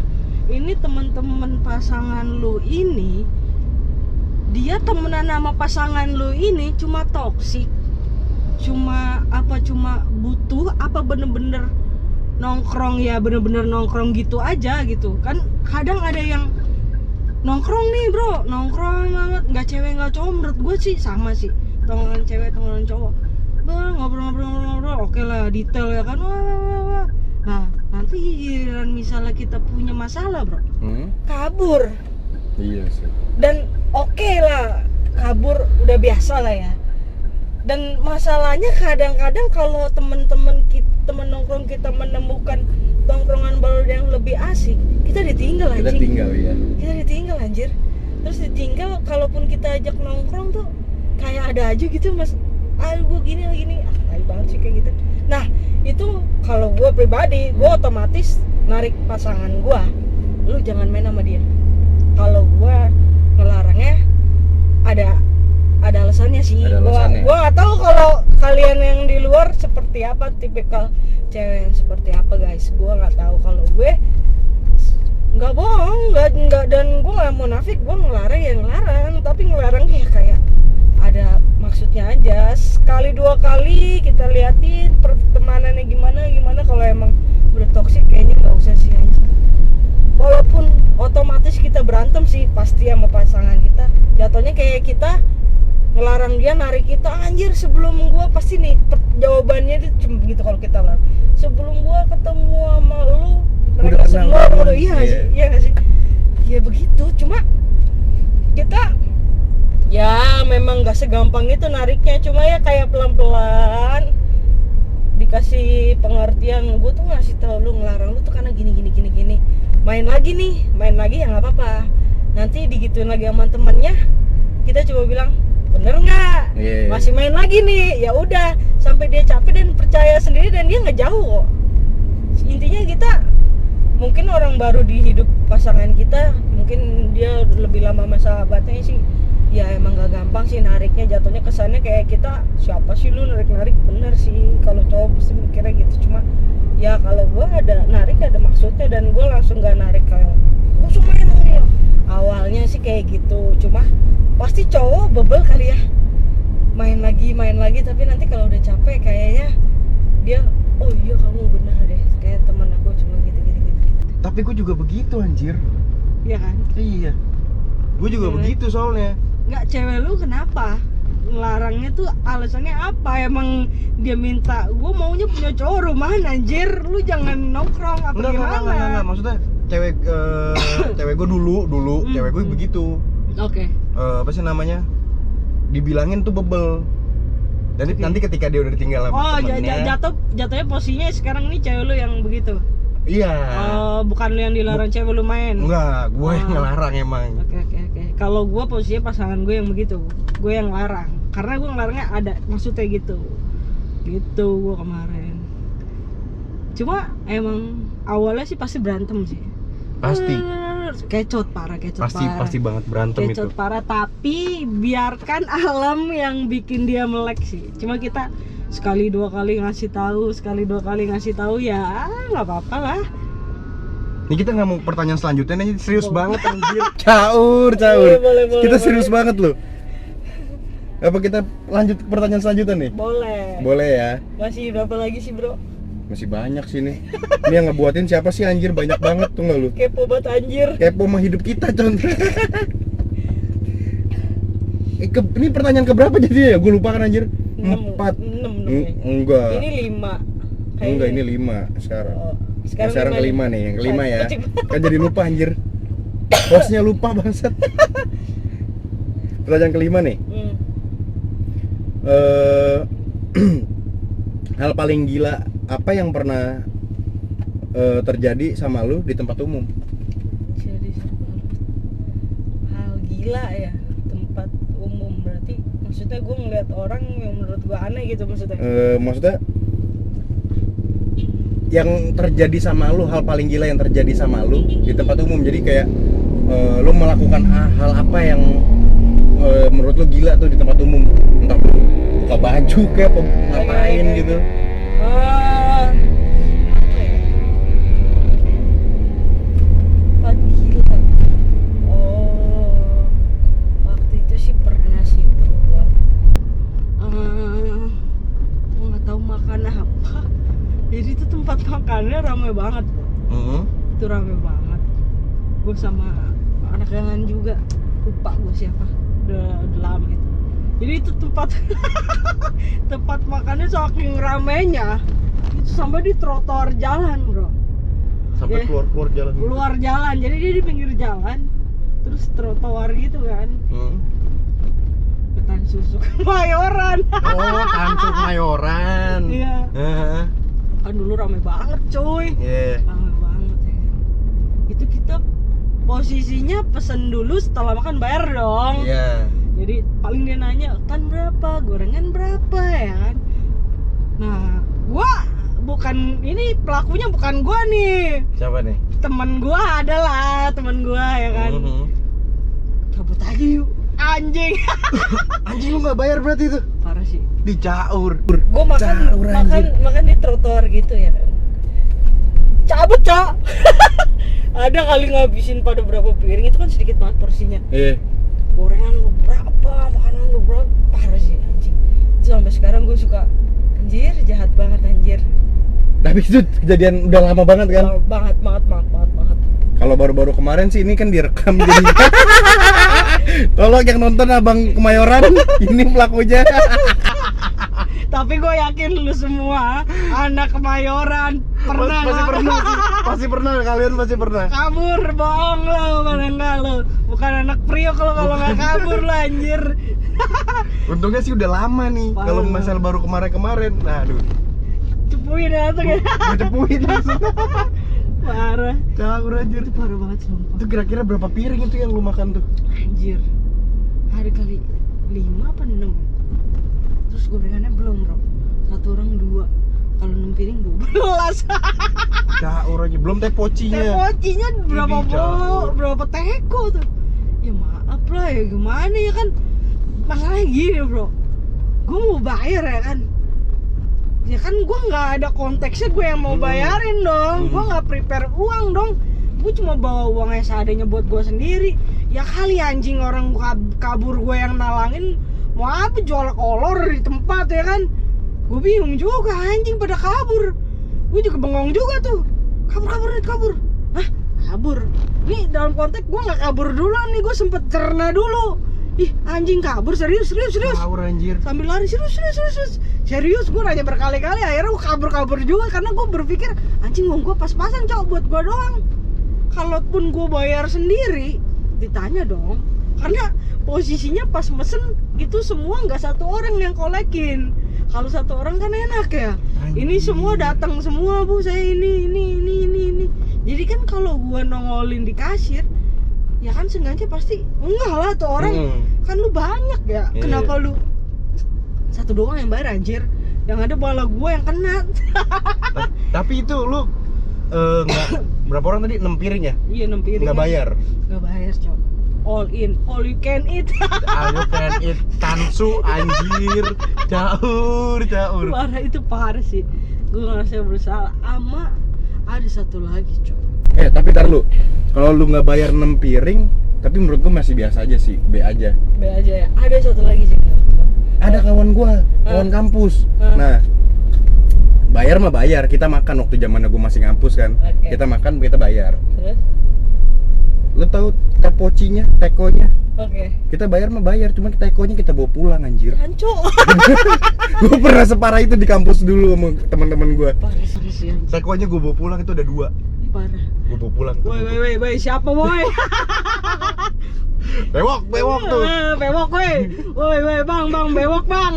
ini teman-teman pasangan lu ini, dia temenan sama pasangan lu ini cuma toksik, cuma butuh apa bener-bener nongkrong, ya bener-bener nongkrong gitu aja gitu kan. Kadang ada yang nongkrong nih, bro, nongkrong banget, nggak cewek nggak cowok. Menurut gue sih sama sih, tongkrongan cewek tongkrongan cowok, Bang, ngobrol, oke lah, detail ya kan. Wah. Nah, nanti giliran misalnya kita punya masalah, bro, kabur. Iya sih. Dan oke lah, kabur udah biasa lah ya. Dan masalahnya kadang-kadang kalau temen nongkrong kita menemukan tongkrongan baru yang lebih asik, kita ditinggal anjing. Kita tinggal ya. Kita ditinggal anjir. Terus ditinggal, kalaupun kita ajak nongkrong tuh kayak ada aja gitu, Mas. Gue gini, tai banget sih kayak gitu. Nah, itu kalau gue pribadi, gue otomatis narik pasangan gue, lu jangan main sama dia. Kalau gue ngelarangnya ada alasannya sih. Gue nggak tahu kalau kalian yang di luar seperti apa, tipikal cewek yang seperti apa guys. Gue nggak tahu. Kalau gue nggak bohong, nggak, dan gue nggak munafik. Gue ngelarang ya ngelarang, tapi ngelarangnya kayak ada maksudnya aja. Sekali dua kali kita liatin pertemanannya gimana. Kalau emang udah toksik kayaknya nggak usah sih anjing. Walaupun otomatis kita berantem sih pasti sama pasangan kita, jatuhnya kayak kita ngelarang dia narik kita. Anjir, sebelum gua pasti nih jawabannya itu cuma begitu kalau kita larang. Sebelum gua ketemu sama lu mereka semua udah iya nggak sih? Ya begitu, cuma kita ya memang nggak segampang itu nariknya. Cuma ya kayak pelan-pelan dikasih pengertian. Gue tuh ngasih tau lu, ngelarang lu tuh karena gini. Main lagi ya nggak apa-apa. Nanti digituin lagi sama temennya, kita coba bilang bener nggak, masih main lagi nih, ya udah sampai dia capek dan percaya sendiri dan dia nggak jauh kok. Intinya kita mungkin orang baru di hidup pasangan kita, mungkin dia lebih lama sama sahabatnya sih. Ya emang gak gampang sih nariknya, jatuhnya kesannya kayak kita siapa sih lu narik bener sih kalau cowok pasti mikirnya gitu. Cuma ya kalau gue ada narik ada maksudnya, dan gue langsung gak narik kayak langsung main ya. Awalnya sih kayak gitu, cuma pasti cowok bebel kali ya, main lagi tapi nanti kalau udah capek kayaknya dia oh iya kamu benar deh, kayak teman aku cuma gitu. Tapi gue juga begitu anjir. Iya kan? Iya, gue juga begitu soalnya. Nggak, cewek lu kenapa ngelarangnya tuh alasannya apa? Emang dia minta gue maunya punya cowok rumahan anjir, lu jangan nongkrong apa gimana? Enggak, maksudnya cewek cewek gue dulu cewek gue begitu. Oke. Apa sih namanya, dibilangin tuh bebel. Dan nanti ketika dia udah ditinggal sama temennya, jatuhnya posisinya sekarang nih cewek lu yang begitu. Iya. Bukan lu yang dilarang cewek lu main. Enggak, gue yang ngelarang emang. Oke. Kalau gue posisinya pasangan gue yang begitu, gue yang larang. Karena gue ngelarangnya ada maksudnya gitu gue kemarin. Cuma emang awalnya sih pasti berantem sih. Pasti. Kecot parah. Pasti banget berantem itu. Kecot parah, tapi biarkan alam yang bikin dia melek sih. Cuma kita sekali dua kali ngasih tahu ya nggak apa-apa lah. Ini kita nggak mau pertanyaan selanjutnya, ini serius banget anjir. Caur. Boleh, kita serius banget loh. Apa kita lanjut ke pertanyaan selanjutnya nih? Boleh ya. Masih berapa lagi sih bro? Masih banyak sih nih. Ini yang ngebuatin siapa sih anjir, banyak banget tuh nggak lu? Kepo banget anjir. Kepo sama hidup kita contoh. Ini pertanyaan keberapa jadinya ya? Gue lupa kan anjir. 4. Enggak. Ini 5. Enggak, ini 5 sekarang. Sekarang kelima nih, yang kelima ya. Kan jadi lupa anjir. Hostnya lupa bangsat. Pertanyaan kelima nih. Hal paling gila apa yang pernah terjadi sama lu di tempat umum? Hal gila ya, tempat umum berarti maksudnya gue ngeliat orang yang menurut gue aneh gitu maksudnya? Maksudnya yang terjadi sama lu, hal paling gila yang terjadi sama lu di tempat umum. Jadi kayak lu melakukan hal apa yang menurut lu gila tuh di tempat umum, entah buka baju kayak apa ngapain gitu. Gila. Waktu itu sih pernah sih bro. Gue nggak tahu makan apa. Jadi itu tempat makannya ramai banget. Itu ramai banget. Gue sama anak yang lain juga, lupa gue siapa. Udah lama itu. Jadi itu tempat tempat makannya saking ramenya itu sampai di trotoar jalan bro, Sampai Ya. keluar jalan. keluar jalan. Jadi dia di pinggir jalan terus trotoar gitu kan. Ketan susu Kemayoran. Oh, Tansuk Mayoran. Iya. Heeh. Kan dulu rame banget cuy. Iya. Rame banget ya. Itu kita posisinya pesen dulu, setelah makan bayar dong. Iya. Jadi paling dia nanya, "Tan berapa? Gorengan berapa?" ya kan. Nah, gua bukan ini, pelakunya bukan gua nih. Siapa nih? Temen gua adalah temen gua ya kan. Cabut aja yuk. Anjing. Anjing, lu nggak bayar berarti itu? Parah sih. Dicaur. Gua makan di trotoar gitu ya kan. Cabut, Cok. Ada kali ngabisin pada berapa piring, itu kan sedikit banget porsinya. Iya. Gorengan beberapa, makanan beberapa, parah sih anjing. Itu sampai sekarang gue suka, anjir jahat banget anjir. Tapi itu kejadian udah lama banget kan? Banget. Kalau baru-baru kemarin sih ini kan direkam jadi. Tolong yang nonton Abang Kemayoran, ini pelakunya. Tapi gue yakin lu semua anak Kemayoran pernah Pasti pernah, kalian pasti pernah. kabur, bohong lo, mana enggak lo. Bukan anak Priok kalau nggak kabur lo anjir. Untungnya sih udah lama nih. Parah. Kalau masalah baru kemarin-kemarin, nah aduh. Cepuin langsung ya. Gue cepuin langsung. Parah. Caur anjir. Itu parah banget sumpah. Itu kira-kira berapa piring itu yang lu makan tuh? Anjir. Ada kali 5 apa 6. Terus gorengannya belum, Bro. Satu orang 2. Kalau 6 piring 12. Caur aja, belum teh pocinya. Pocinya berapa Ini caur. berapa teko tuh. Ya maaf lah ya, gimana ya kan. Masalahnya gini, Bro. Gue mau bayar ya kan. Ya kan gue nggak ada konteksnya, gue yang mau bayarin dong. Gue nggak prepare uang dong. Gue cuma bawa uangnya seadanya buat gue sendiri. Ya kali anjing orang kabur gue yang nalangin. Mau apa, jual kolor di tempat ya kan. Gue bingung juga, anjing pada kabur. Gue juga bengong juga tuh. Kabur. Hah? Kabur? Nih dalam konteks gue nggak kabur dulu nih, gue sempet cerna dulu. Ih anjing kabur, serius. Caur anjir. Sambil lari, serius gue nanya berkali-kali, akhirnya gue kabur juga karena gue berpikir anjing uang gue pas-pasan cok buat gue doang. Kalaupun gue bayar sendiri ditanya dong, karena posisinya pas mesen itu semua nggak satu orang yang kolekin. Kalau satu orang kan enak ya. Ini semua datang semua, Bu, saya ini. Jadi kan kalau gue nongolin di kasir, ya kan sengaja pasti enggak lah tuh orang. Kan lu banyak ya. Iya. Kenapa lu satu doang yang bayar anjir? Yang ada malah gue yang kena. Tapi itu lu nggak berapa orang tadi? 6 piring ya? Iya 6 piring. Nggak bayar. Nggak bayar, Cok. All in, all you can eat. Ayo kan Tansu anjir. Caur. Parah, itu parah sih. Gue ngerasa bersalah. Ama ada satu lagi, Cok. Tapi tar lu. Kalau lu nggak bayar 6 piring, tapi menurut gua masih biasa aja sih, B aja. B aja ya. Ada satu lagi sih. Ada kawan gua, kawan kampus. Nah, bayar mah bayar. Kita makan waktu zamannya gua masih ngampus kan. Oke. Kita makan, kita bayar. Terus? Lu tahu tepocinya, tekonya? Oke. Kita bayar mah bayar, cuma tekonya kita bawa pulang anjir. Hancur. Gua pernah separah itu di kampus dulu sama teman-teman gua. Parah sih anjir. Tekonya gua bawa pulang itu ada 2. Ini parah. Gua bawa pulang tuh. Woi, siapa boy? Bewok tuh. Bewok woi, bang, bewok bang.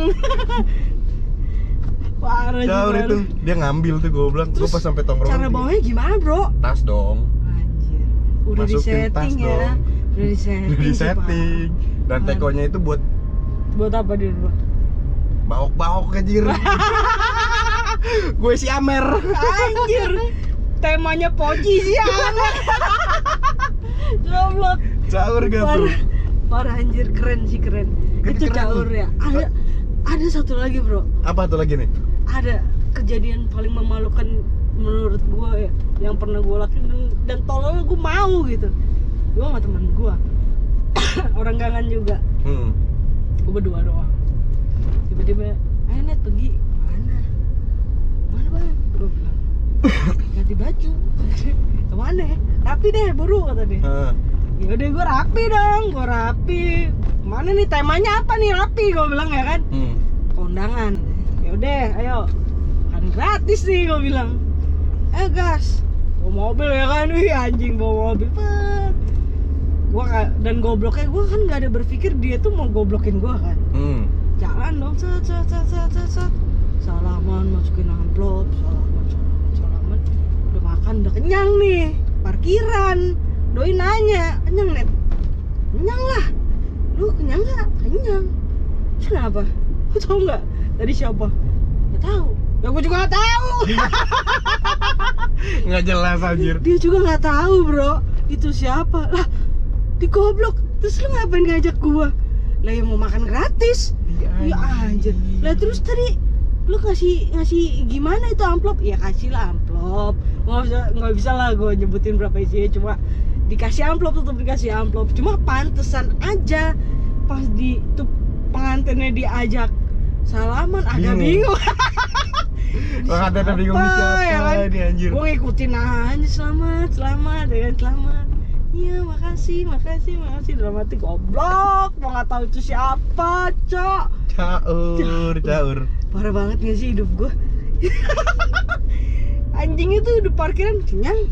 Parah Caur itu, dia ngambil tuh gua bilang. Gua pas sampai tongkrongan. Cara bawanya gimana, Bro? Tas dong. Anjir. Udah Masukin disetting tas ya. dong. Udah disetting. Udah disetting. Dan Parah. tekonya itu buat Buat apa di rumah? baok anjir. Gue si Amer. Anjir. Temanya poci sih anak. Goblok. Caur gak bro? Parah anjir, keren. Itu Keren. caur ya. Ada satu lagi, Bro. Apa tuh lagi nih? Ada kejadian paling memalukan menurut gue ya, yang pernah gue lakuin dan tolong gue mau gitu. Gue sama teman gue orang gangan juga, gue berdua doang. Tiba-tiba Net pergi mana bang, gue bilang ganti baju. Kemana? Rapi deh buru kata dia. Ya udah gue rapi dong, Mana nih temanya apa nih, rapi gue bilang ya kan. Kondangan. Ya udah, ayo. Kan gratis nih gue bilang. Gas. Bawa mobil ya kan, wih anjing bawa mobil. Dan gobloknya gue kan nggak ada berpikir dia tuh mau goblokin gue kan. Jalan dong, set. Salaman, masukin amplop, salaman. Udah makan, udah kenyang nih. Parkiran. Doi nanya, kenyang net? Kenyang lah. Lu kenyang nggak? Kenyang. Kenapa? Lu tau nggak? Tadi siapa? Nggak tahu. Ya gue juga nggak tahu. Nggak jelas anjir. Dia juga nggak tahu bro. Itu siapa? Lah, digoblok. Terus lu ngapain ngajak gua? Lah yang mau makan gratis. Ya anjir. Lah terus tadi lu ngasih gimana itu amplop? Ya kasih lah amplop. Nggak bisa lah gue nyebutin berapa isinya, cuma dikasih amplop, tetap dikasih amplop. Cuma pantesan aja pas tuh pengantinnya diajak salaman agak bingung. Pengantinnya bingung siapa ya kan? Ini anjir. Gue ngikutin aja selamat ya kan, selamat. Iya makasih. Dalam hati goblok, mau nggak tahu itu siapa, cok. Caur. Parah banget nggak sih hidup gue. Anjing itu di parkiran kenyang.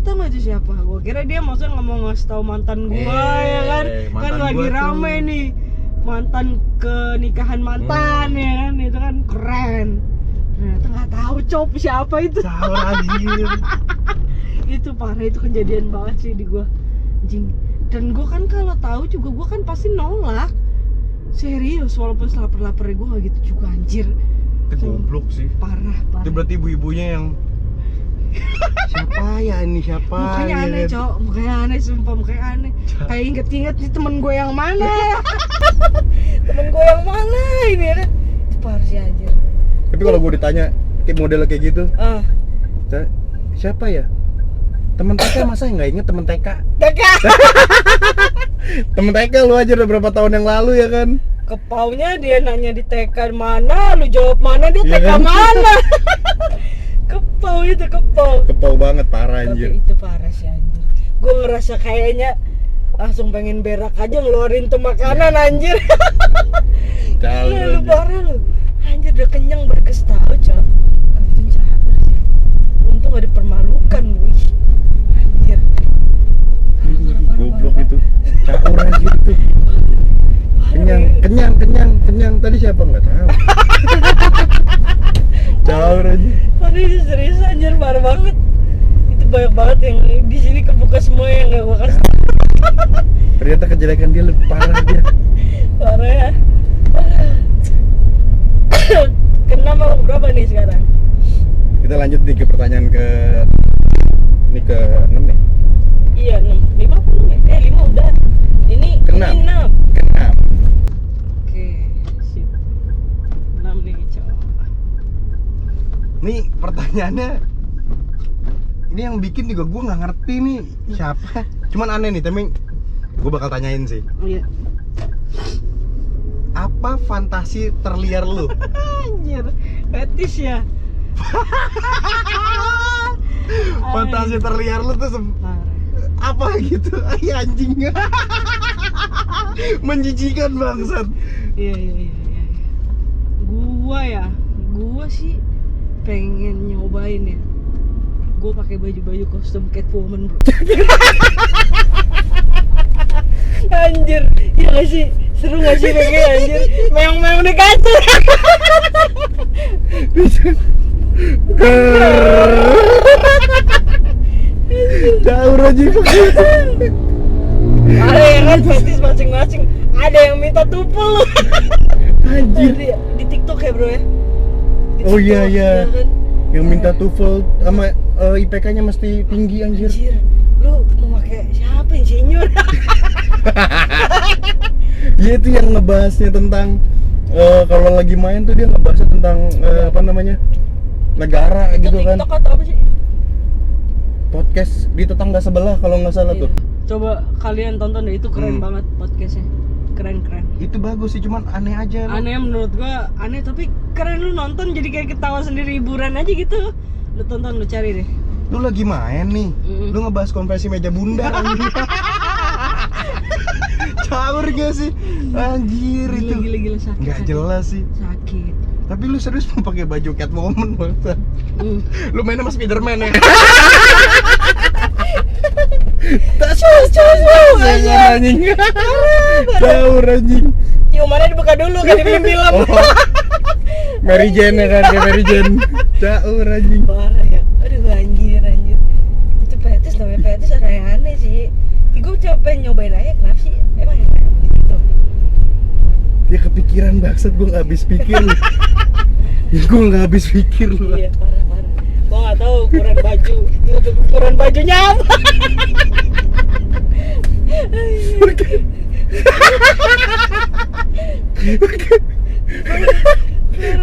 Tau gak itu siapa? Gue kira dia maksudnya nggak mau ngasih tahu mantan gue ya kan. Kan lagi rame tuh nih mantan ke nikahan mantan ya kan, itu kan keren. Ternyata nggak tahu cop siapa itu. Caur anjir. Itu parah, itu kejadian banget sih di gue anjing. Dan gue kan kalau tahu juga gue kan pasti nolak. Serius, walaupun lapar-lapar gue gak gitu juga anjir. Itu goblok sih. Parah. Itu berarti ibu-ibunya yang siapa ya ini siapa? Mukanya aneh, cok. Mukanya aneh, sumpah mukanya aneh. Kayak inget-inget nih temen gue yang mana. Temen gue yang mana ini ya. Itu parah sih anjir. Tapi kalau gue ditanya kayak model kayak gitu, siapa ya? Temen TK masa nggak inget temen TK? Temen TK lu aja udah berapa tahun yang lalu ya kan? Kepaunya dia nanya di TK mana, lu jawab mana, dia ya TK kan? mana? Kepau banget, parah anjir. Tapi itu parah sih anjir. Gue ngerasa kayaknya langsung pengen berak aja ngeluarin tuh makanan anjir. Lu parah lu. Anjir udah kenyang berkes tahu, cok. Untung siapa sih? Untung gak dipermalukan lu. Anjir. Goblok itu. Caur anjir itu. Kenyang. Tadi siapa nggak tahu. Caur aja. Tadi serius anjir, parah banget. Itu banyak banget yang di sini kebuka semua yang nggak gua kasih. Ternyata kejelekan dia lebih parah dia. Parah ya. Kenapa berapa nih sekarang? Kita lanjut nih ke pertanyaan ke 6 ya? Iya 6, 5 apa 6 ya? 5 udah. Ini ke 6. Oke, sip. 6 nih, cowok. Nih pertanyaannya, ini yang bikin juga gue nggak ngerti nih siapa. Cuman aneh nih, tapi gue bakal tanyain sih. Iya. Apa fantasi terliar lu? Anjir, fetis ya. Fantasi terliar lu tuh apa gitu? Ay anjing. Menjijikan bangsat. Iya. Gua sih pengen nyobain ya. Gua pakai baju kostum Catwoman, bro. Anjir, ya gak sih? Seru gak sih kayak anjir? Meong-meong di kasur. Caur aja. Ada yang kan fetis masing-masing. Ada yang minta tupul. Anjir. Di TikTok ya, bro ya? Oh iya. Kan? Yang minta TOEFL sama IPK-nya mesti tinggi anjir. Lu mau pakai siapa insinyur? Iya itu yang ngebahasnya tentang kalau lagi main tuh dia ngebahasnya tentang apa namanya? Negara itu gitu kan. TikTok atau apa sih? Podcast di tetangga sebelah kalau nggak salah tuh. Coba kalian tonton deh, itu keren banget podcastnya. Keren. Itu bagus sih, cuman aneh aja. Aneh menurut gua, aneh tapi keren. Lu nonton jadi kayak ketawa sendiri, hiburan aja gitu. Lu tonton, lu cari deh. Lu lagi main nih, lu ngebahas konversi meja bundar anjir. Caur gak sih? Anjir itu. Gila sakit. Nggak sakit. jelas sih. Sakit. Tapi lu serius mau pakai baju Catwoman bangsa? Lu main sama Spiderman ya? Cus anjing. Caur anjing. Ciumannya dibuka dulu kan di film-film. Mary Jane ya kan, kayak Mary Jane. Caur anjing. Parah ya. Aduh anjir. Itu petis namanya petis ada yang aneh sih. Gue coba pengen nyobain aja kenapa sih? Emang enak gitu. Dia kepikiran bangsat, gue nggak habis pikir lu. Gue nggak habis pikir lu. Iya parah. Gue nggak tahu ukuran bajunya apa.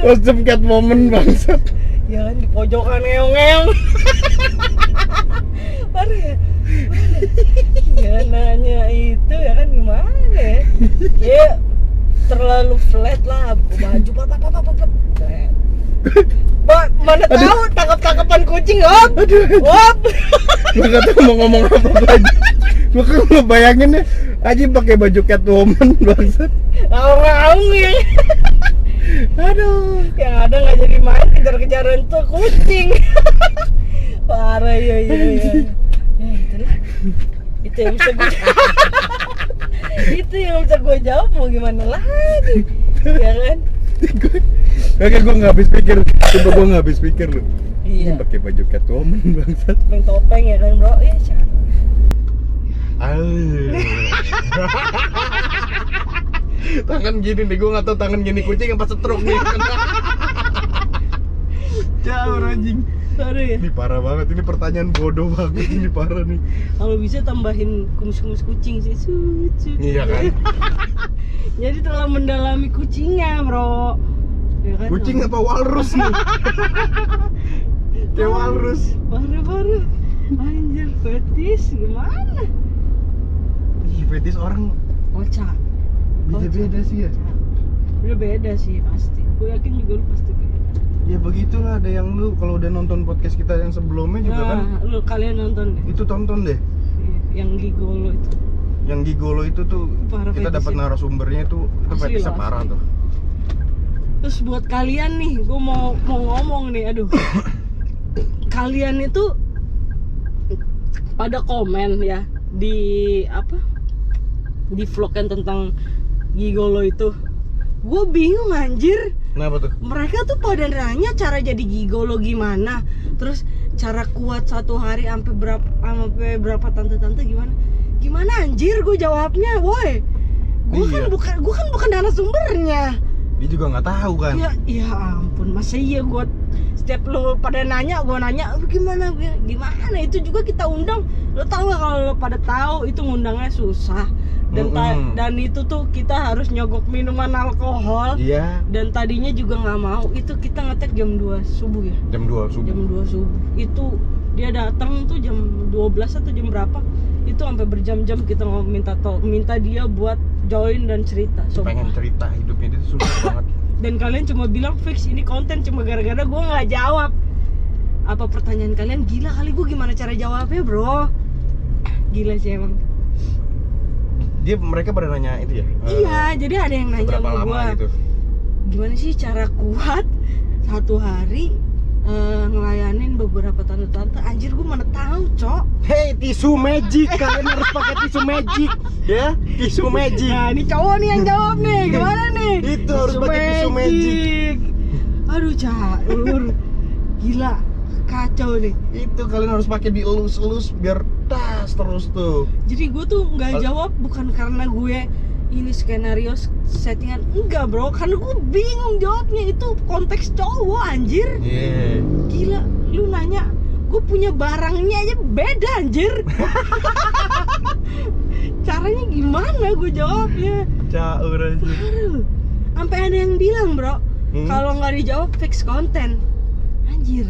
Kostum Catwoman bangsat. Ya kan di pojokan ngeong-ngeong. Parah ya. Ya nanya itu ya kan gimana ya? Ya terlalu flat lah baju flat. Mana tahu tangkap-tangkapan kucing hop. Hop. Gue nggak tahu mau ngomong apa lagi. Gue kan ngebayangin ya Aji pakai baju Catwoman bangsat. Aung-aung ya. Aduh. Yang ada nggak jadi main kejar-kejaran tuh kucing. Parah ya. Ya itulah. Itu yang bisa gue itu yang bisa gue jawab mau gimana lagi ya kan. Kagak, gue nggak habis pikir. Coba gue nggak habis pikir lu. Iya. Pakai baju Catwoman bangsat. Main topeng ya kan bro. Iya siapa. Tangan gini nih, gue nggak tahu tangan gini kucing apa stroke nih. Jauh anjing. Aduh ya. Ini parah banget, ini pertanyaan bodoh banget, ini parah nih. Kalau bisa tambahin kumis-kumis kucing sih. Iya kan? Jadi terlalu mendalami kucingnya bro. Ya kan? Kucing apa walrus nih? Kayak walrus. Parah. Anjir fetis gimana? Ih, fetis orang Kocak. beda-beda sih ya. Udah beda sih pasti. Gue yakin juga lu pasti beda. Ya begitulah, ada yang lu kalau udah nonton podcast kita yang sebelumnya juga kan. Lu kalian nonton deh. Itu tonton deh. Yang gigolo itu. Yang gigolo itu tuh Parah kita dapat fetisnya. narasumbernya tuh itu Asli fetisnya loh, parah asli. tuh. Terus buat kalian nih, gue mau ngomong nih, aduh. Kalian itu pada komen ya di apa? Di vlog yang tentang gigolo itu. Gue bingung anjir. Kenapa tuh? Mereka tuh pada nanya cara jadi gigolo gimana, terus cara kuat satu hari sampai berapa tante-tante gimana anjir. Gue jawabnya, woi, gue Iya. kan bukan narasumbernya. Dia juga nggak tahu kan. Ya ampun, masa iya gue setiap lo pada nanya, gue nanya gimana itu juga kita undang. Lo tau gak kalau lo pada tahu itu ngundangnya susah dan itu tuh kita harus nyogok minuman alkohol. Iya. Dan tadinya juga nggak mau, itu kita ngetek jam 2 subuh ya. Jam 2 subuh. Jam 2 subuh. Itu dia datang tuh jam 12 atau jam berapa? Itu sampai berjam-jam kita mau minta dia buat join dan cerita. Pengen cerita hidupnya dia susah banget. Dan kalian cuma bilang fix ini konten cuma gara-gara gue nggak jawab. Apa pertanyaan kalian gila kali, gue gimana cara jawabnya bro? Gila sih emang. Mereka pada nanya itu ya? Iya, jadi ada yang nanya berapa sama lama gue gitu? gimana sih cara kuat satu hari ngelayanin beberapa tante-tante. Anjir gue mana tahu cok. Hey, tisu magic, kalian harus pakai tisu magic ya, tisu magic. Nah ini cowok nih yang jawab nih, gimana nih? Itu harus pakai tisu magic. Aduh caur, gila kacau nih. Itu kalian harus pakai dielus-elus biar tas terus tuh. Jadi gue tuh nggak jawab bukan karena gue ini skenario settingan, enggak bro, karena gue bingung jawabnya. Itu konteks cowok anjir. Iya. Gila, lu nanya gue punya barangnya aja beda anjir. Caranya gimana gue jawabnya? Caur aja. Parah lu. Sampai ada yang bilang bro, kalau nggak dijawab fix konten. Anjir.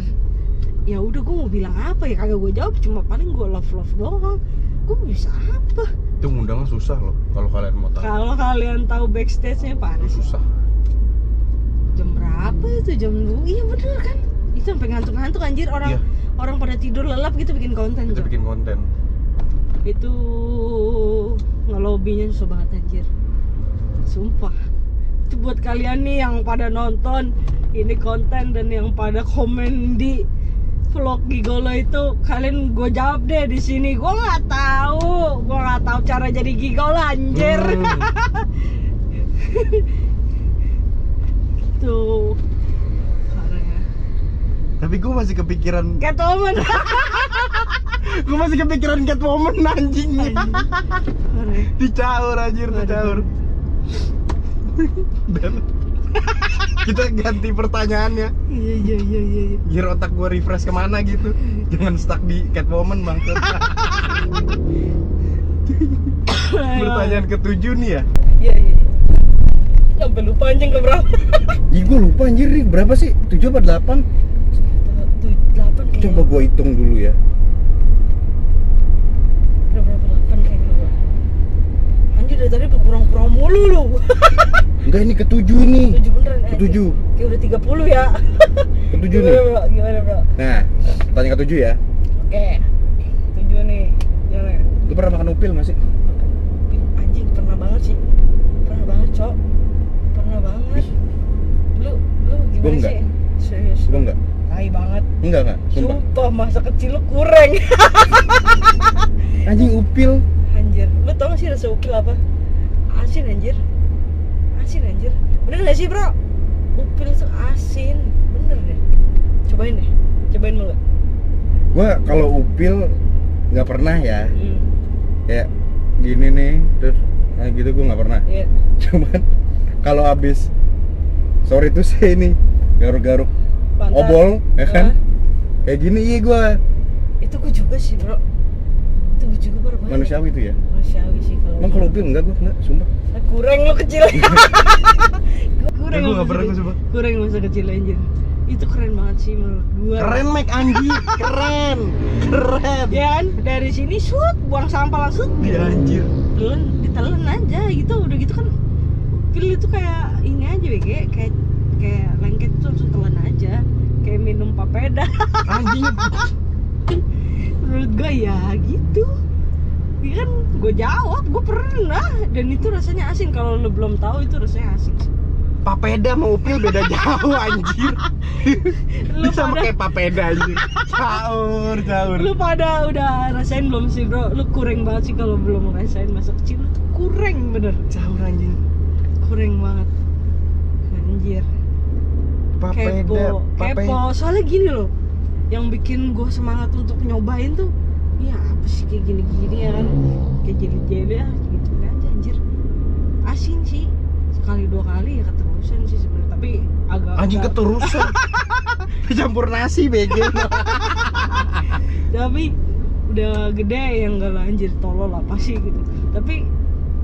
Ya udah gue mau bilang apa ya, kagak gue jawab, cuma paling gue love doang. Gue bisa apa? Itu ngundangnya susah loh kalau kalian mau tahu. Kalau kalian tahu backstage-nya parah sih. Susah. Jam berapa itu? Jam 2. Iya bener kan? Itu sampai ngantuk-ngantuk anjir, orang Iya. orang pada tidur lelap gitu bikin konten. Itu Cok. bikin konten. Itu ngelobinya susah banget anjir. Sumpah. Itu buat kalian nih yang pada nonton ini konten dan yang pada komen di vlog Gigolo itu, kalian gue jawab deh di sini. Gue nggak tahu cara jadi Gigolo anjir. Tuh. Parah ya. Tapi gue masih kepikiran Catwoman. gue masih kepikiran Catwoman anjingnya. Parah ya. Dicaur anjir, dicaur. Dan kita ganti pertanyaannya. Iya. Biar otak gue refresh kemana gitu. Jangan stuck di Catwoman bang. Pertanyaan ke-7 nih ya. Iya. Sampai lupa anjing ke berapa. Ih gue lupa anjir nih, berapa sih? 7 apa 8? 8 kayaknya. Coba gue hitung dulu ya. Berapa 8 kayaknya gua. Anjir dari tadi berkurang-kurang mulu lu. Enggak, ini ke-7 nih. 7 beneran. Ke-7. Kayak udah 30 ya. Ke-7 nih. Gimana bro? Nah, pertanyaan ke-7 ya. Oke. 7 nih. Gimana? Lu pernah makan upil nggak sih? Anjing pernah banget sih. Pernah banget, Cok. Pernah banget. Lu gimana Gua enggak. sih? Serius. Gua enggak. Tai banget. Enggak, sumpah. Sumpah masa kecil lu kurang. Anjing upil. Anjir. Lu tau gak sih rasa upil apa? Asin anjir. Bener gak sih, Bro? Upil tuh asin. Bener deh. Cobain mau gak? Gua kalau upil nggak pernah ya. Kayak gini nih, terus gitu gua nggak pernah. Iya. Cuman kalau abis sorry tuh saya ini garuk-garuk Pantat. obol, ya kan? Kayak gini iya gua. Itu gue juga sih, Bro. Itu gue juga baru banget. Manusiawi itu ya. Manusiawi sih kalau. Emang kalau upil enggak, gua enggak, sumpah. Kurang lu kecil. Kurang. Gua nggak pernah, gua sumpah. Kurang masa kecil anjir. Itu keren banget sih menurut gua. Keren Mac anjing, keren. Ya kan, dari sini shoot, buang sampah langsung. Iya anjir. Ditelan aja gitu, udah gitu kan. Pil itu kayak ini aja BG, kayak lengket tuh langsung telan aja. Kayak minum papeda. Anjing. Menurut gua ya gitu. Iya kan, gue jawab, gue pernah. Dan itu rasanya asin, kalau lo belum tahu itu rasanya asin sih. Papeda sama upil beda jauh anjir. Lu sama kayak papeda anjir. Caur. Lu pada udah rasain belum sih, Bro? Lu kurang banget sih kalau belum ngerasain masa kecil. Lu tuh kurang bener. Caur anjing. Kurang banget. Anjir. Papeda. Kepo. Soalnya gini loh. Yang bikin gue semangat untuk nyobain tuh, ya apa sih kayak gini-gini ya kan? Kayak jeli-jeli ya, gitu aja anjir. Asin sih. Sekali 2 kali ya keterusan sih sebenarnya, tapi agak Anjing keterusan. Campur nasi BG. Tapi udah gede yang enggak lah anjir, tolol apa sih gitu. Tapi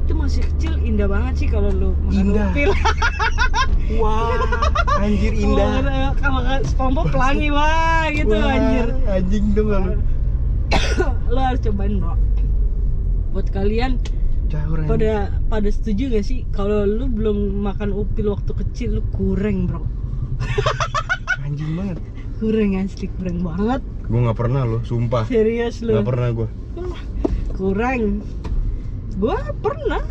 itu masih kecil indah banget sih kalau lu makan Indah. upil. Wah, anjir indah. Kalau SpongeBob pelangi wah gitu. Wah, anjir. Anjing dong lu. Lo harus cobain, Bro. Buat kalian Caur anjing. pada setuju gak sih kalau lu belum makan upil waktu kecil, lu kurang, Bro. Anjing banget. Kurang asli, kurang banget. Gua nggak pernah loh, sumpah. Serius lu. Nggak pernah gua. Kurang. Gua pernah.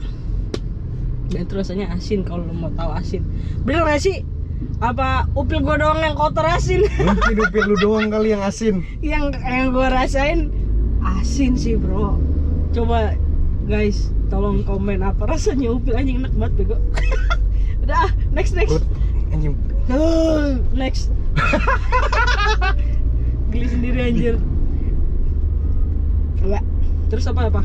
Dan itu rasanya asin kalau lu mau tahu asin. Bener gak sih? Apa upil gua doang yang kotor asin? Mungkin upil lu doang kali yang asin. yang gua rasain asin sih, Bro. Coba guys, tolong komen apa rasanya upil, anjing enak banget bego. Udah, next. Anjing. Next. Geli sendiri anjir. Enggak. Terus apa?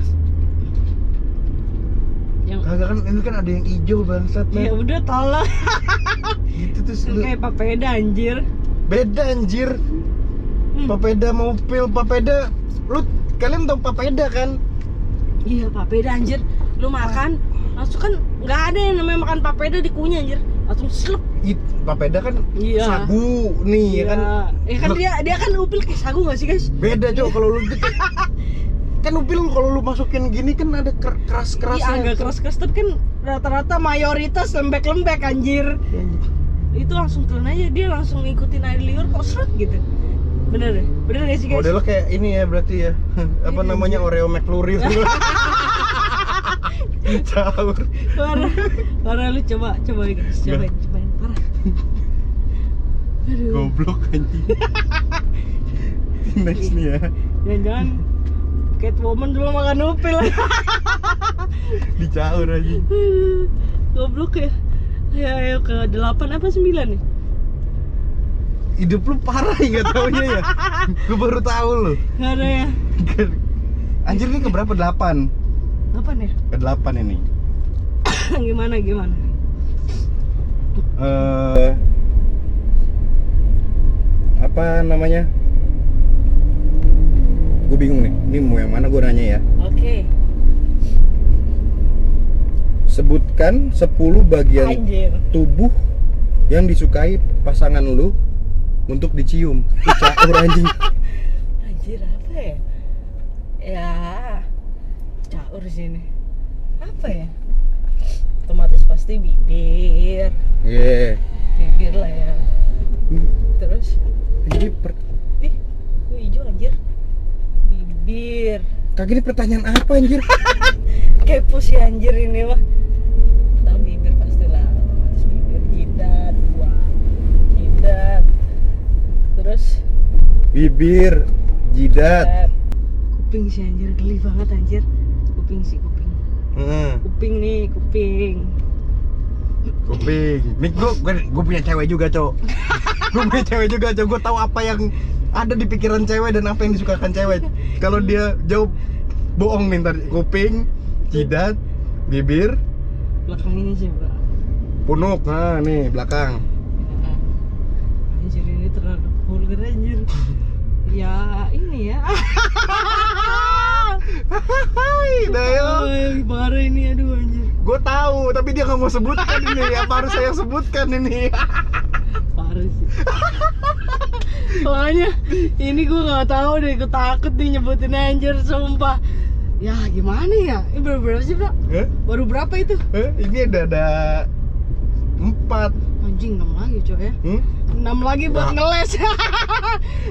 Yang Kagak kan, ini kan ada yang hijau bangsat. ya udah tolong. Gitu terus lu. Kayak papeda anjir. Beda anjir. Papeda mau upil, papeda. Lu kalian tau papeda kan? Iya, papeda anjir. Lu makan langsung kan nggak ada yang namanya makan papeda dikunyah anjir. Langsung slep. Papeda kan Iya. sagu nih ya kan. Ya kan dia kan upil kayak sagu nggak sih, guys? Beda Cok kalau lu gitu. Kan upil kalau lu masukin gini kan ada keras-kerasnya. Iya, agak keras-keras tapi kan rata-rata mayoritas lembek-lembek anjir. Itu langsung telan aja, dia langsung ngikutin air liur kok seret gitu. Bener gak sih, guys? Modelnya kayak ini ya berarti ya. Apa namanya Oreo McFlurry. Dicaur. Parah lu coba guys, cobain parah. Aduh. Goblok anjing. Next nih ya. Jangan Catwoman dulu makan upil. Dicaur anjing. Goblok ya. Ayo ke 8 apa 9 nih? Hidup lu parah ya, gak taunya ya. Gue baru tahu lu. Gak ada ya. Anjir ini ke berapa? 8. 8 ya? Ke 8 ini. Gimana? Apa namanya? Gue bingung nih. Ini mau yang mana gue nanya ya? Oke. Sebutkan 10 bagian Anjir. tubuh yang disukai pasangan lu untuk dicium. Dicaur anjing. Anjir apa ya? Ya caur sini. Apa ya? Otomatis pasti bibir. Yeah. Bibir lah ya. Terus Ini ih, gue hijau anjir. Bibir. kagak ini pertanyaan apa anjir? Kepo sih anjir ini mah. Tahu bibir pastilah, otomatis bibir, jidat, jidat. Terus Bibir, jidat. kuping sih anjir, geli banget anjir. Kuping. Kuping nih, kuping. Kuping. Nih gue punya cewek juga, Cok. Gue tahu apa yang ada di pikiran cewek dan apa yang disukakan cewek. Kalau dia jawab bohong nih ntar. Kuping, jidat, bibir, Belakang ini sih, bro. punuk. Nah, nih belakang. Anjir ini terlalu vulgar anjir. Ya ini ya. Hai, Dayo. Ay, parah ini, aduh anjir. Gue tahu, tapi dia nggak mau sebutkan ini. Apa harus saya sebutkan ini? Parah sih. Soalnya ini gue nggak tahu deh, gue takut nih nyebutin anjir, sumpah. Ya gimana ya? Ini berapa sih, Bro? Baru berapa itu? Ini ada 4. Anjing 6 lagi, coy ya. 6 lagi buat Nggak. ngeles.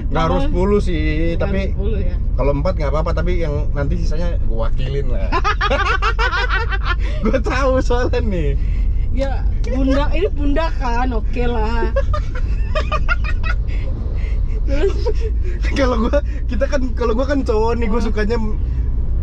Nggak harus 10 sih, Nggak tapi harus 10 ya. kalau 4 nggak apa-apa, tapi yang nanti sisanya gue wakilin lah. Gue tahu soalnya nih. Ya bunda, ini bunda kan, oke lah. Terus Kalau gue kan cowok nih, gue sukanya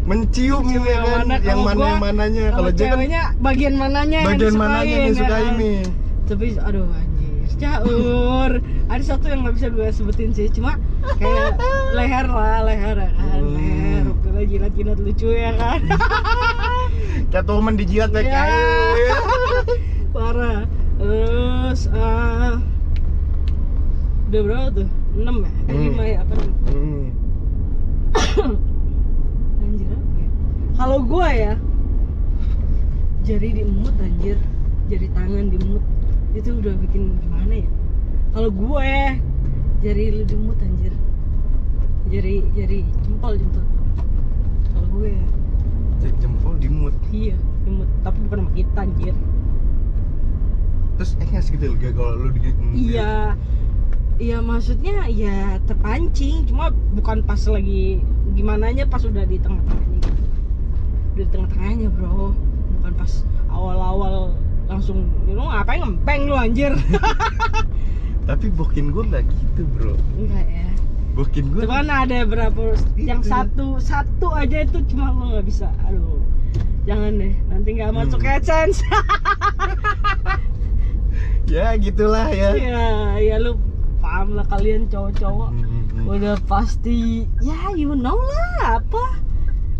mencium Mencium ya kan, yang mananya. Kalau dia kan ceweknya bagian mananya bagian mananya yang disukai ya. nih. Tapi aduh anjir, caur. Ada satu yang nggak bisa gue sebutin sih, cuma kayak leher ya kan, leher. Oke lah, jilat lucu ya kan. Catwoman dijilat pakai Ya. air. Parah. Terus udah berapa tuh? 6 ya? 5 ya? Apa nih? Anjir apa ya? Kalau gua ya, jari diemut anjir, jari tangan diemut, itu udah bikin gimana ya? Kalau gue jari lu diemut anjir, jari jempol. Kalau gue ya, Jempol dimut. iya diemut, tapi bukan sama kita anjir. Terus enges gitu loh kalau lu digigit. Iya maksudnya ya terpancing, cuma bukan pas lagi gimananya, pas udah di tengah-tengahnya gitu. Udah di tengah-tengahnya, bro, bukan pas awal-awal langsung lu ngapain ngempeng lu anjir. Tapi bokin gue nggak gitu, bro. Enggak ya, Bokin gue cuman ada berapa yang satu aja itu cuma lo nggak bisa. Aduh, jangan deh, nanti nggak masuk AdSense. ya gitulah ya. Ya lu paham lah kalian cowok-cowok. Udah pasti ya you know lah apa.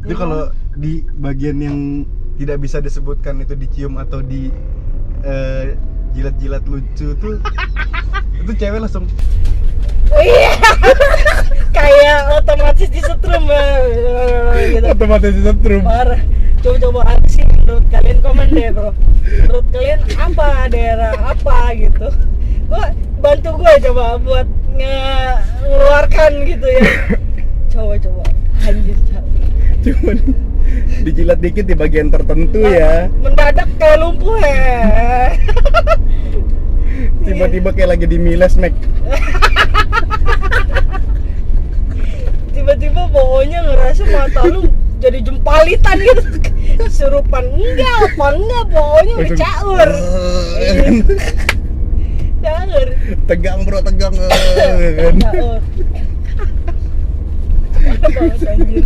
Itu kalau di bagian yang tidak bisa disebutkan itu dicium atau di jilat-jilat lucu tuh itu cewek langsung Iya. Kayak otomatis disetrum gitu. otomatis disetrum. Parah. Coba apa sih menurut kalian, komen deh, bro. Menurut kalian apa daerah apa gitu? Bantu gue coba buat ngeluarkan gitu ya. Coba anjir, Cuman dijilat dikit di bagian tertentu ya. mendadak kayak lumpuh ya. Tiba-tiba kayak lagi di Miles Mac. Tiba-tiba pokoknya ngerasa mata lu jadi jempalitan gitu. Surupan enggak pokoknya udah caur. Caur. Tegang bro, tegang. Caur. Parah banget anjir.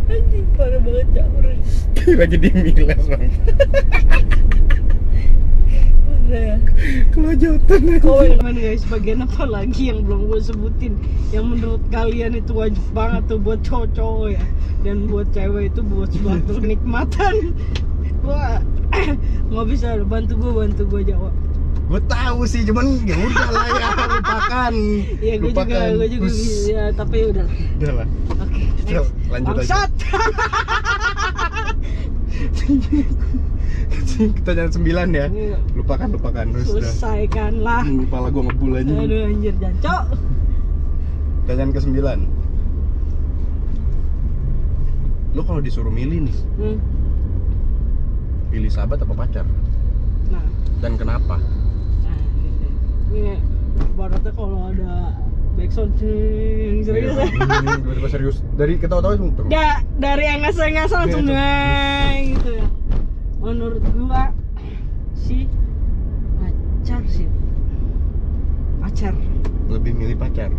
Anjing parah banget caur. Lagi di Milas bang. Parah. Kelanjutan aja. Komen guys, bagian apa lagi yang belum gue sebutin yang menurut kalian itu wajib banget tuh buat cowok-cowok ya, dan buat cewek itu buat suatu kenikmatan. Gua nggak bisa, bantu gue jawab. Gue tahu sih, cuman ya udah lah ya, lupakan. Iya gue juga bisa, tapi udah. Udah lah. Oke, Yuk, lanjut aja. bangsat. Kita jangan 9 ya. Iya. Lupakan terus udah. Selesaikanlah. Kepala gue ngebul aja. Aduh anjir jancok. Kita jangan ke 9. Lu kalau disuruh milih nih, pilih sahabat apa pacar? Nah, Dan kenapa? ini baratnya kalau ada backsound yang serius ya. Tiba-tiba serius. Dari ketawa-tawa itu. Ya, dari yang ngasal-ngasal langsung Iya, nah, gitu ya. Menurut gua sih pacar. Lebih milih pacar.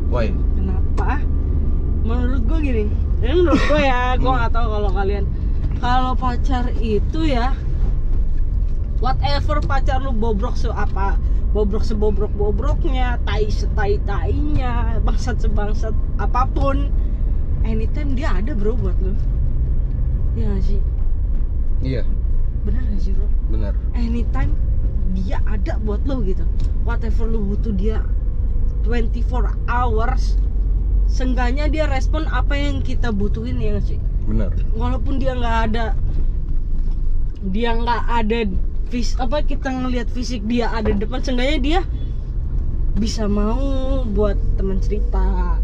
Why? Kenapa? Menurut gua gini. Ini menurut gua ya, gua nggak tahu kalau kalian. Kalau pacar itu ya, whatever pacar lu bobrok sebobrok-bobroknya, tai setai-tainya, bangsat sebangsat apapun, anytime dia ada bro buat lu. Iya gak sih? Iya, Bener gak sih bro? benar. Anytime dia ada buat lu gitu. Whatever lu butuh dia 24 hours, seenggaknya dia respon apa yang kita butuhin, ya gak sih? Benar. Walaupun dia nggak ada kita ngelihat fisik dia ada di depan, seenggaknya dia bisa mau buat teman cerita.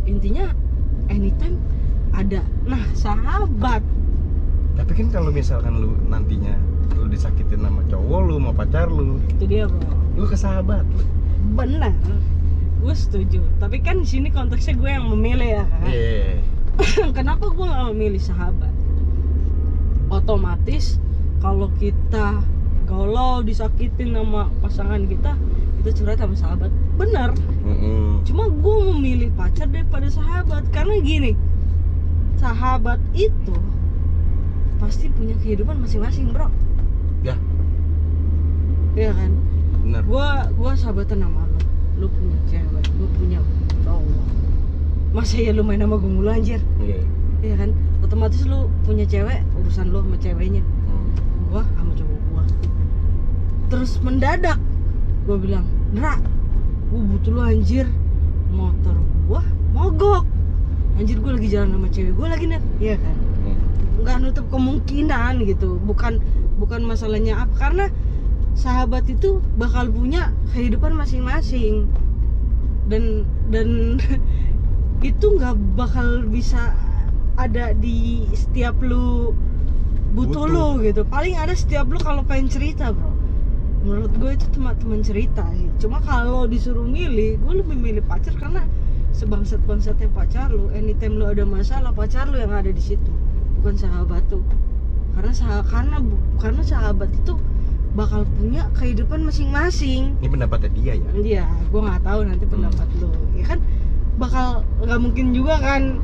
Intinya anytime ada. Nah, sahabat. Tapi kan kalau misalkan lu nantinya lu disakitin sama cowok lu, sama pacar lu, Itu dia, bro. lu ke sahabat lu. Benar. Gue setuju. Tapi kan di sini konteksnya gue yang memilih ya kan. Iya. Kenapa gue nggak memilih sahabat? Otomatis kalau kita disakitin sama pasangan kita curhat sama sahabat. Benar. Cuma gue memilih pacar daripada sahabat karena gini, sahabat itu pasti punya kehidupan masing-masing, bro. Ya, Iya kan? benar. Gua sahabatan sama lu punya cewek, gue punya cowok. Masa ya lu main sama gue mulu anjir? Iya. Iya kan? Otomatis lu punya cewek, urusan lu sama ceweknya. Gua sama cowok gua. Terus mendadak gua bilang, "Dra, gua butuh lu anjir. Motor gua mogok. Anjir, gua lagi jalan sama cewek gua lagi net." Iya kan? Nggak nutup kemungkinan gitu. Bukan masalahnya apa, karena sahabat itu bakal punya kehidupan masing-masing. Dan itu nggak bakal bisa ada di setiap lu butuh lu gitu. Paling ada setiap lu kalau pengen cerita, bro. Menurut gue itu cuma teman cerita sih. Cuma kalau disuruh milih, gue lebih milih pacar karena sebangsat-bangsatnya pacar lu, anytime lu ada masalah, pacar lu yang ada di situ, bukan sahabat tuh. Karena sahabat itu bakal punya kehidupan masing-masing. Ini pendapatnya dia ya. Iya, gue nggak tahu nanti pendapat lu. Ya kan bakal nggak mungkin juga kan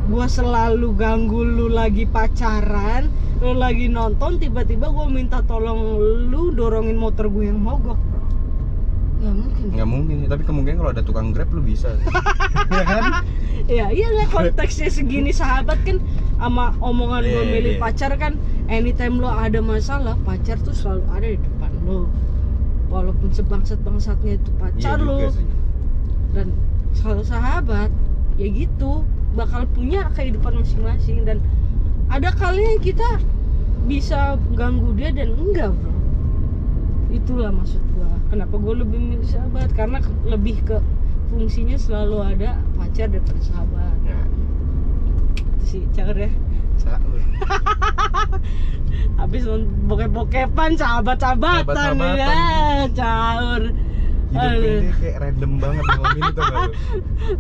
gue selalu ganggu lu lagi pacaran, lu lagi nonton, tiba-tiba gue minta tolong lu dorongin motor gue yang mogok, bro. Nggak mungkin. Tapi kemungkinan kalau ada tukang Grab lu bisa. Ya kan? Ya iyalah, konteksnya segini sahabat kan, sama omongan gue milih pacar kan, anytime lu ada masalah, pacar tuh selalu ada di depan lu. Walaupun sebangsat-bangsatnya itu pacar lu. Dan kalau sahabat ya gitu, bakal punya kehidupan masing-masing, dan ada kalinya kita bisa ganggu dia dan enggak, bro. Itulah maksud gua kenapa gua lebih milih sahabat, karena lebih ke fungsinya selalu ada pacar daripada sahabat Ya. itu sih, caur ya. Caur. Habis bokep-bokepan sahabat-sahabatan ya, caur. Hidupnya dia kayak random banget malam ini, tau gak lu?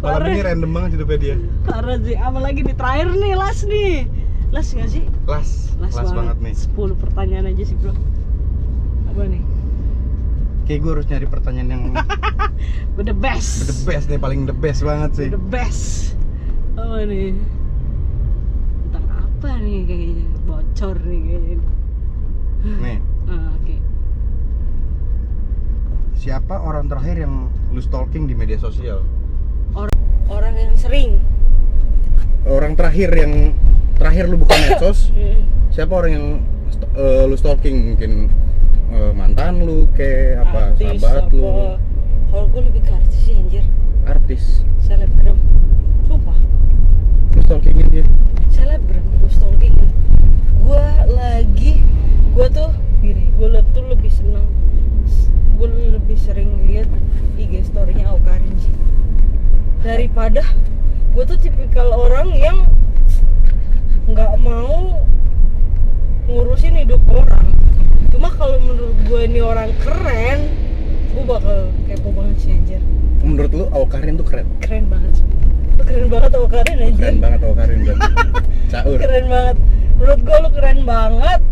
Malam ini random banget hidupnya dia. Parah sih, apalagi nih terakhir nih, last nih. Las nggak sih? Las banget nih. 10 pertanyaan aja sih bro. Apa nih? Kayak gue harus nyari pertanyaan yang The best. the best nih, paling the best banget sih. The best. Apa nih? Tentang apa nih kayaknya? Bocor nih kayaknya. Nih, Oke. siapa orang terakhir yang lu stalking di media sosial? Orang yang sering. Orang terakhir lu buka medsos, siapa orang yang lu stalking? Mungkin mantan lu, kayak apa, Artis, sahabat lu? Kalau gue lebih ke artis sih anjir. Artis. Selebgram. Sumpah. Lu stalkingin dia? Selebgram gue stalking. Gue tuh gini, gue tuh lebih seneng, gue lebih sering lihat IG story-nya Awkarin sih daripada gue tuh tipikal orang yang nggak mau ngurusin hidup orang. Cuma kalau menurut gue ini orang keren, gue bakal kepo banget sih anjir. Menurut lu Awkarin tuh keren? Keren banget sih. Lu keren banget Awkarin anjir. Keren banget Awkarin berarti. Caur. Keren banget. Menurut gue lu keren banget.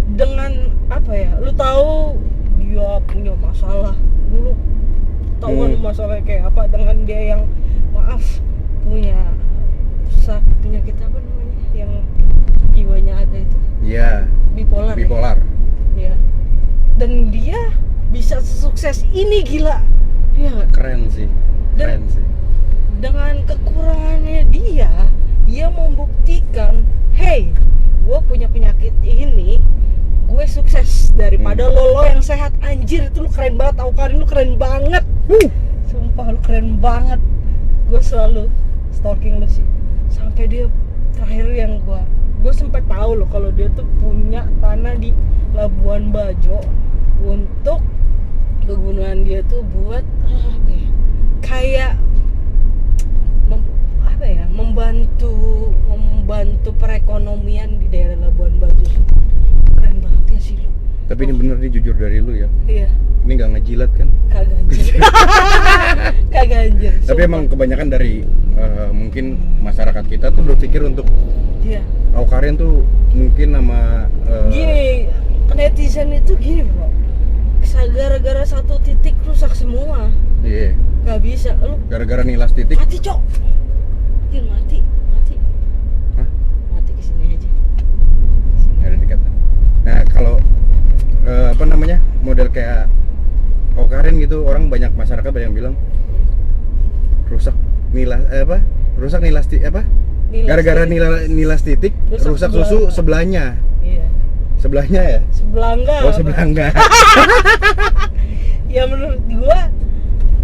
Dengan apa ya? Lu tahu dia punya masalah. Dulu tahu kan masalahnya kayak apa, dengan dia yang maaf punya penyakit apa namanya? Yang jiwanya ada itu. Iya. Bipolar. Bipolar. Ya. Dan dia bisa sesukses ini, gila. Dia nggak? Keren sih. Keren sih. Dengan kekurangannya dia membuktikan, hey, gue punya penyakit ini, gue sukses daripada lo yang sehat. Anjir, itu lu keren banget. Awkarin, lu keren banget. Sumpah lu keren banget. Gue selalu stalking lu sih. Sampai dia terakhir yang gue sempat tahu loh kalau dia tuh punya tanah di Labuan Bajo untuk kegunaan dia tuh buat apa ya? Kayak membantu perekonomian di daerah Labuan Bajo. Keren banget ya sih lu. Tapi ini bener nih, jujur dari lu ya. Iya. Ini nggak ngejilat kan? Kagak anjir. Kagak anjir. Tapi emang kebanyakan dari mungkin masyarakat kita tuh berpikir untuk Iya. Awkarin tuh mungkin nama Gini, netizen itu gini bro. Gara-gara satu titik rusak semua. iya. Gak bisa. Lu Gara-gara nilas titik. mati cok. Mati. Hah? Mati kesini aja. Nggak ada dekat. Nah kalau apa namanya, model kayak Awkarin gitu, orang banyak masyarakat banyak bilang rusak nilas rusak nilas apa? Gara-gara nilas titik rusak susu sebelahnya. Iya. Sebelahnya ya? Sebelangga. Oh, sebelangga. Ya menurut gua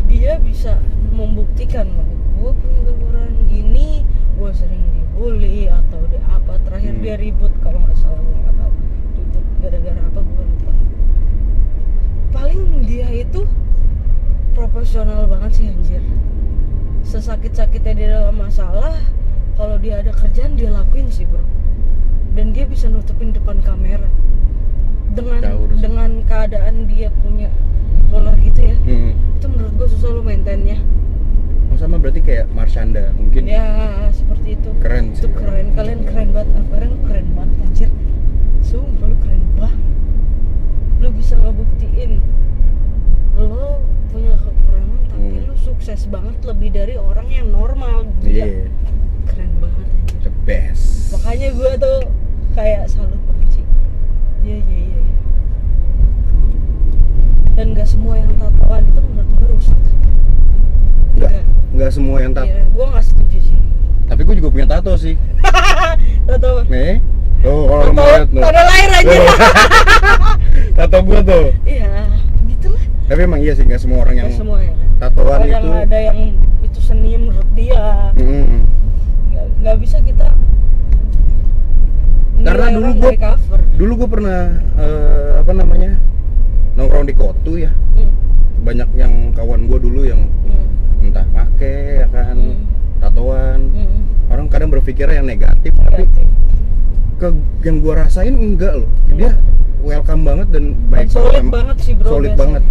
dia bisa membuktikan bahwa gua punya kekurangan gini, gua sering dibully atau apa. Terakhir dia ribut kalau nggak salah, gua nggak tahu ribut gara-gara apa, gua lupa. Paling dia itu profesional banget sih anjir. Sesakit-sakitnya dia dalam masalah, kalau dia ada kerjaan dia lakuin sih bro. Dan dia bisa nutupin depan kamera dengan keadaan dia punya bipolar gitu ya. Itu menurut gue susah lo maintainnya. Oh, sama berarti kayak Marshanda mungkin. Ya seperti itu. Keren sih. Itu keren. Kalian keren banget. Awkarin lu keren banget anjir. Sumpah lu keren banget. Lu bisa ngebuktiin lo punya kekurangan tapi lu sukses banget lebih dari orang yang normal. Iya. Keren banget anjir. The best. Makanya gue tuh kayak salut banget sih. Iya. Dan gak semua yang tatoan itu menurut gue rusak. Nggak semua yang tato. Iya, gue gak setuju sih. Tapi gue juga punya tato sih. Tato apa? Nih. Tuh kalau lo mau lihat Tanda lahir aja. Tato gue tuh. Iya, gitulah. Tapi emang iya sih, nggak semua orang yang Gak semua ya kan. tatoan Kadang itu. ada yang itu seni menurut dia. Gak bisa kita Karena nilai orang dari cover. dulu gue pernah apa namanya, nongkrong di Kotu ya. Banyak yang kawan gue dulu yang entah make ya kan, tatoan. Orang kadang berpikirnya yang negatif, tapi yang gue rasain enggak loh. Dia welcome banget dan baik. Solid banget sih bro. Solid banget.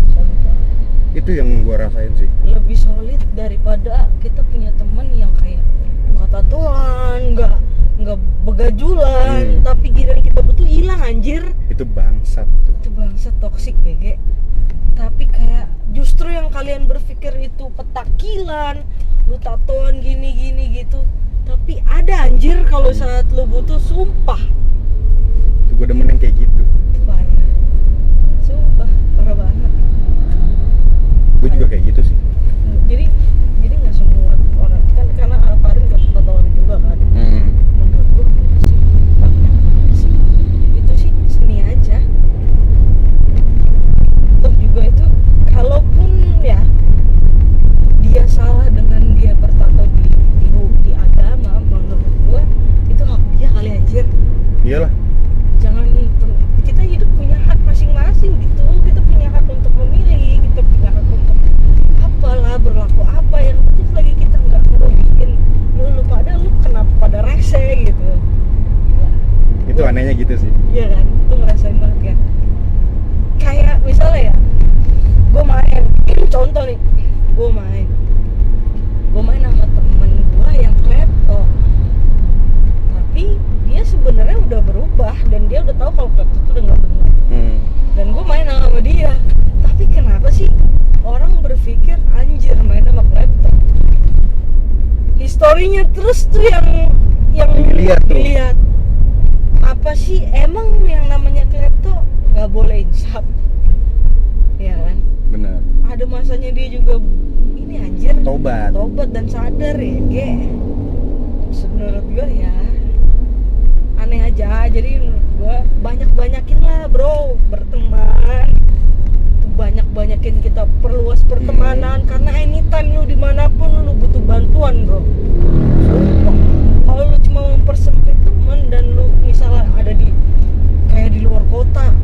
Itu yang gue rasain sih. Lebih solid daripada kita punya teman yang kayak nggak tatoan, nggak begajulan, tapi giliran kita butuh hilang anjir. Itu bangsat tuh. Itu bangsa toksik BG. Tapi kayak justru yang kalian berpikir itu petakilan, lu tatoan gini gitu. Tapi ada anjir kalau saat lu butuh, sumpah. Gue demen yang kayak gitu. Parah. Sumpah, parah banget. Gue juga kayak gitu sih. Jadi nggak semua orang kan, karena Farin gak tatoan juga kan. Menurut gue sih banyak sih. Itu sih seni aja. Toh juga itu kalaupun ya dia salah dengan dia bertato di agama, menurut gue itu hak dia kali anjir. Iyalah. Jangan, kita hidup punya hak masing-masing gitu. Kita punya hak untuk memilih, kita punya hak untuk apalah, berlaku apa yang penting lagi kita nggak ngerugiin lu pada, lu kenapa pada rese gitu. Gila. Itu anehnya gitu sih. Iya kan, lu ngerasain banget kan. Kayak misalnya ya, gue main contoh nih, gue main sama temen gue yang klepto, tapi dia sebenarnya udah berubah dan dia udah tahu kalau klepto itu udah nggak benar. Dan gue main sama dia, tapi kenapa sih orang berpikir anjir main sama klepto, historinya terus tuh yang dilihat. Apa sih emang yang namanya klepto nggak boleh insaf, ya kan? Benar. Ada masanya dia juga ini anjir Tobat dan sadar ya, menurut gue ya aneh aja. Jadi menurut gue banyakin lah bro berteman, banyakin kita perluas pertemanan, karena anytime lu dimanapun lu butuh bantuan bro. Kalau lu cuma mempersempit teman dan lu misalnya ada di kayak di luar kota,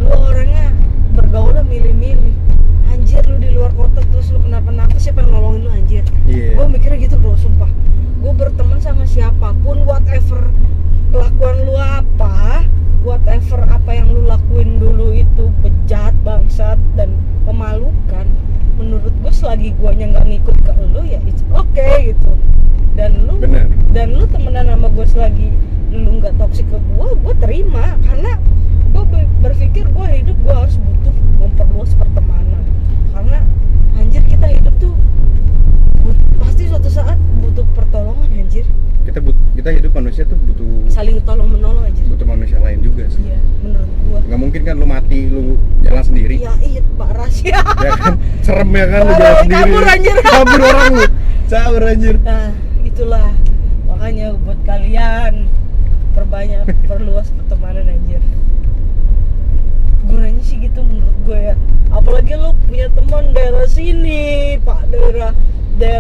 lu orangnya bergaulnya milih-milih, anjir lu di luar kota terus lu kenapa-napa, siapa yang nolongin lu anjir? Gue mikirnya gitu bro, sumpah. Gue berteman sama siapapun, whatever kelakuan lu apa, whatever apa yang lu lakuin dulu itu bejat, bangsat dan memalukan, menurut gue selagi guanya nggak ngikut ke lu ya it's okay gitu. Dan lu temenan sama gue selagi lu nggak toksik ke gue terima, karena gue berpikir gue hidup gue harus butuh memperluas pertemanan, karena anjir kita hidup tuh pasti suatu saat butuh pertolongan anjir. Kita hidup manusia tuh butuh saling tolong menolong anjir. Butuh manusia lain juga sih. Iya, menurut gua. Nggak mungkin kan lu mati lu jalan sendiri. Iya, parah sih. Ya kan? Serem ya kan lu jalan sendiri. Kabur anjir. Kabur orang lu. Cabur anjir. Nah, itulah. Makanya buat kalian perbanyak perluas pertemanan anjir. Gunanya sih gitu menurut gue ya. Apalagi lu punya teman daerah sini, Pak, daerah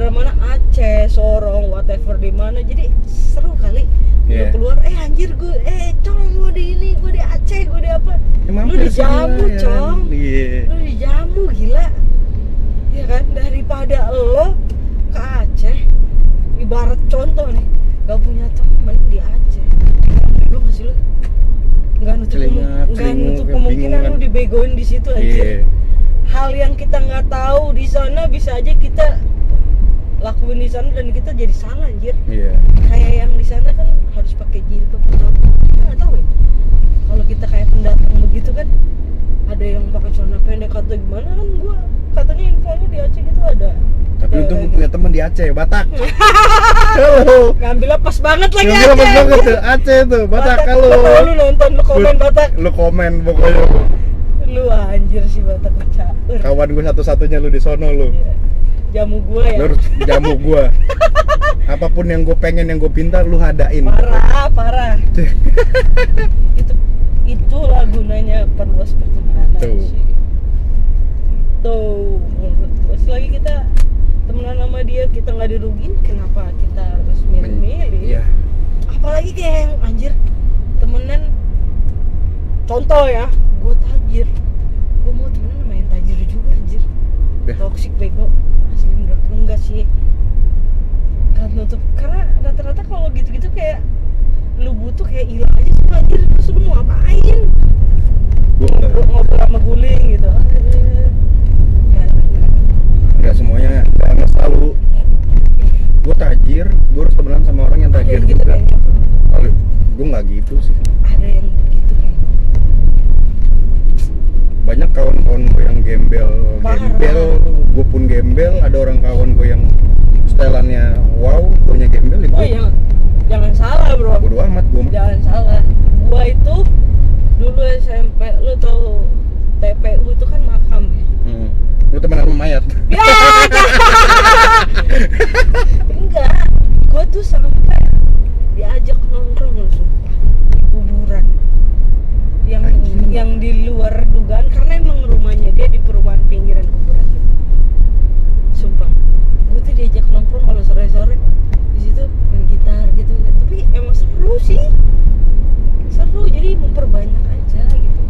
mana, Aceh, Sorong, whatever di mana, jadi seru kali. Lu keluar, anjir gue, cong gue di ini, gue di Aceh, gue di apa, lu dijamu cong, lu dijamu gila, ya kan, daripada lo ke Aceh, ibarat contoh nih, gak punya temen di Aceh, lu nggak sih lu, nggak nutup kemungkinan lu dibegoin di situ aja. Hal yang kita nggak tahu di sana bisa aja kita lakuin di sana dan kita jadi salah anjir. Kayak yang di sana kan harus pakai jilbab atau apa, kita nggak tahu ya. Kalau kita kayak pendatang begitu kan, ada yang pakai celana pendek atau gimana kan, gua katanya infonya di Aceh gitu ada. Tapi untung gue punya teman di Aceh, Batak. Halo. Ngambilnya pas banget lagi Aceh. Ngambilnya pas banget tuh, Aceh tuh, Batak kalau. Lu nonton, lu komen Batak. Lu komen pokoknya. Lu anjir sih Batak caur. Kawan gue satu-satunya lu di sono lu. Jamu gua ya. Lu jamu gua. Apapun yang gue pengen, yang gue pinta lu hadain. Parah. Itulah gunanya perluas pertemanan sih. Tuh, menurut gue selagi kita temenan sama dia, kita nggak dirugiin, kenapa kita harus milih-milih? Iya. Apalagi kayak yang anjir temenan, contoh ya, gue tajir, gue mau temenan sama yang tajir juga anjir. Toxic bego, asli menurut gue enggak sih, nggak nutup, karena rata-rata kalau gitu-gitu kayak lu butuh kayak hilang aja semua anjir, terus lu mau ngapain? Ngobrol sama guling gitu. Enggak semuanya, enggak selalu gue tajir, gue harus temenan sama orang yang tajir gitu juga. gembel, gue pun gembel, ada orang kawan gue yang setelannya wow, punya gembel itu. Oh iya, jangan salah bro. Bodo amat gue mah. Jangan salah. Gua itu dulu SMP, lu tahu TPU itu kan makam ya. Lu temenan sama mayat. Ya, enggak. Gua tuh sampai diajak nongkrong loh sumpah di kuburan. Yang di luar dugaan karena emang rumahnya dia di perumahan pinggiran kuburan gitu. Sumpah. Gua tuh diajak nongkrong kalau sore-sore di situ main gitar gitu. Tapi emang seru sih. Seru, jadi memperbanyak aja gitu.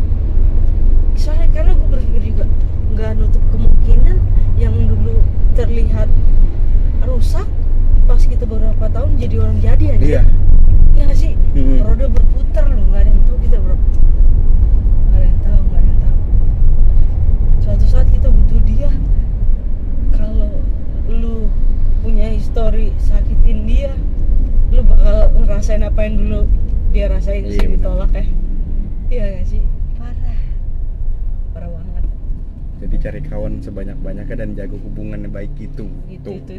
Soalnya karena gue berpikir juga nggak nutup kemungkinan yang dulu terlihat rusak pas kita beberapa tahun jadi orang jadi aja. Iya. Ya nggak sih, roda berputar loh, nggak ada yang tahu kita berapa. Nggak ada yang tahu. Suatu saat kita butuh dia. Kalau lu punya histori sakitin dia, lu bakal ngerasain apa yang dulu dia rasain sih, Iya, ditolak ya. Iya gak sih? Parah banget. Jadi cari kawan sebanyak-banyaknya dan jaga hubungannya baik itu. Itu butuh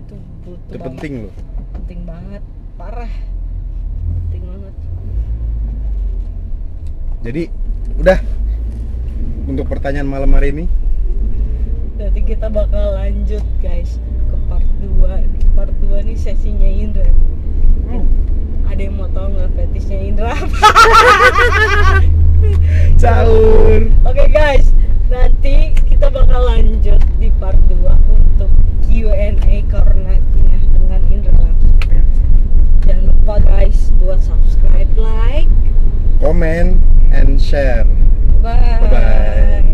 Itu banget. penting loh. Penting banget, parah. Penting banget. Jadi udah untuk pertanyaan malam hari ini. Nanti kita bakal lanjut guys ke part 2. Di part 2 nih sesinya Indra. Ada yang mau tahu nggak fetisnya Indra apa? Sahur. Oke guys, nanti kita bakal lanjut di part 2 untuk Q&A Cornetina dengan Indra. Jangan lupa guys buat subscribe, like, Comment and share. bye. Bye-bye.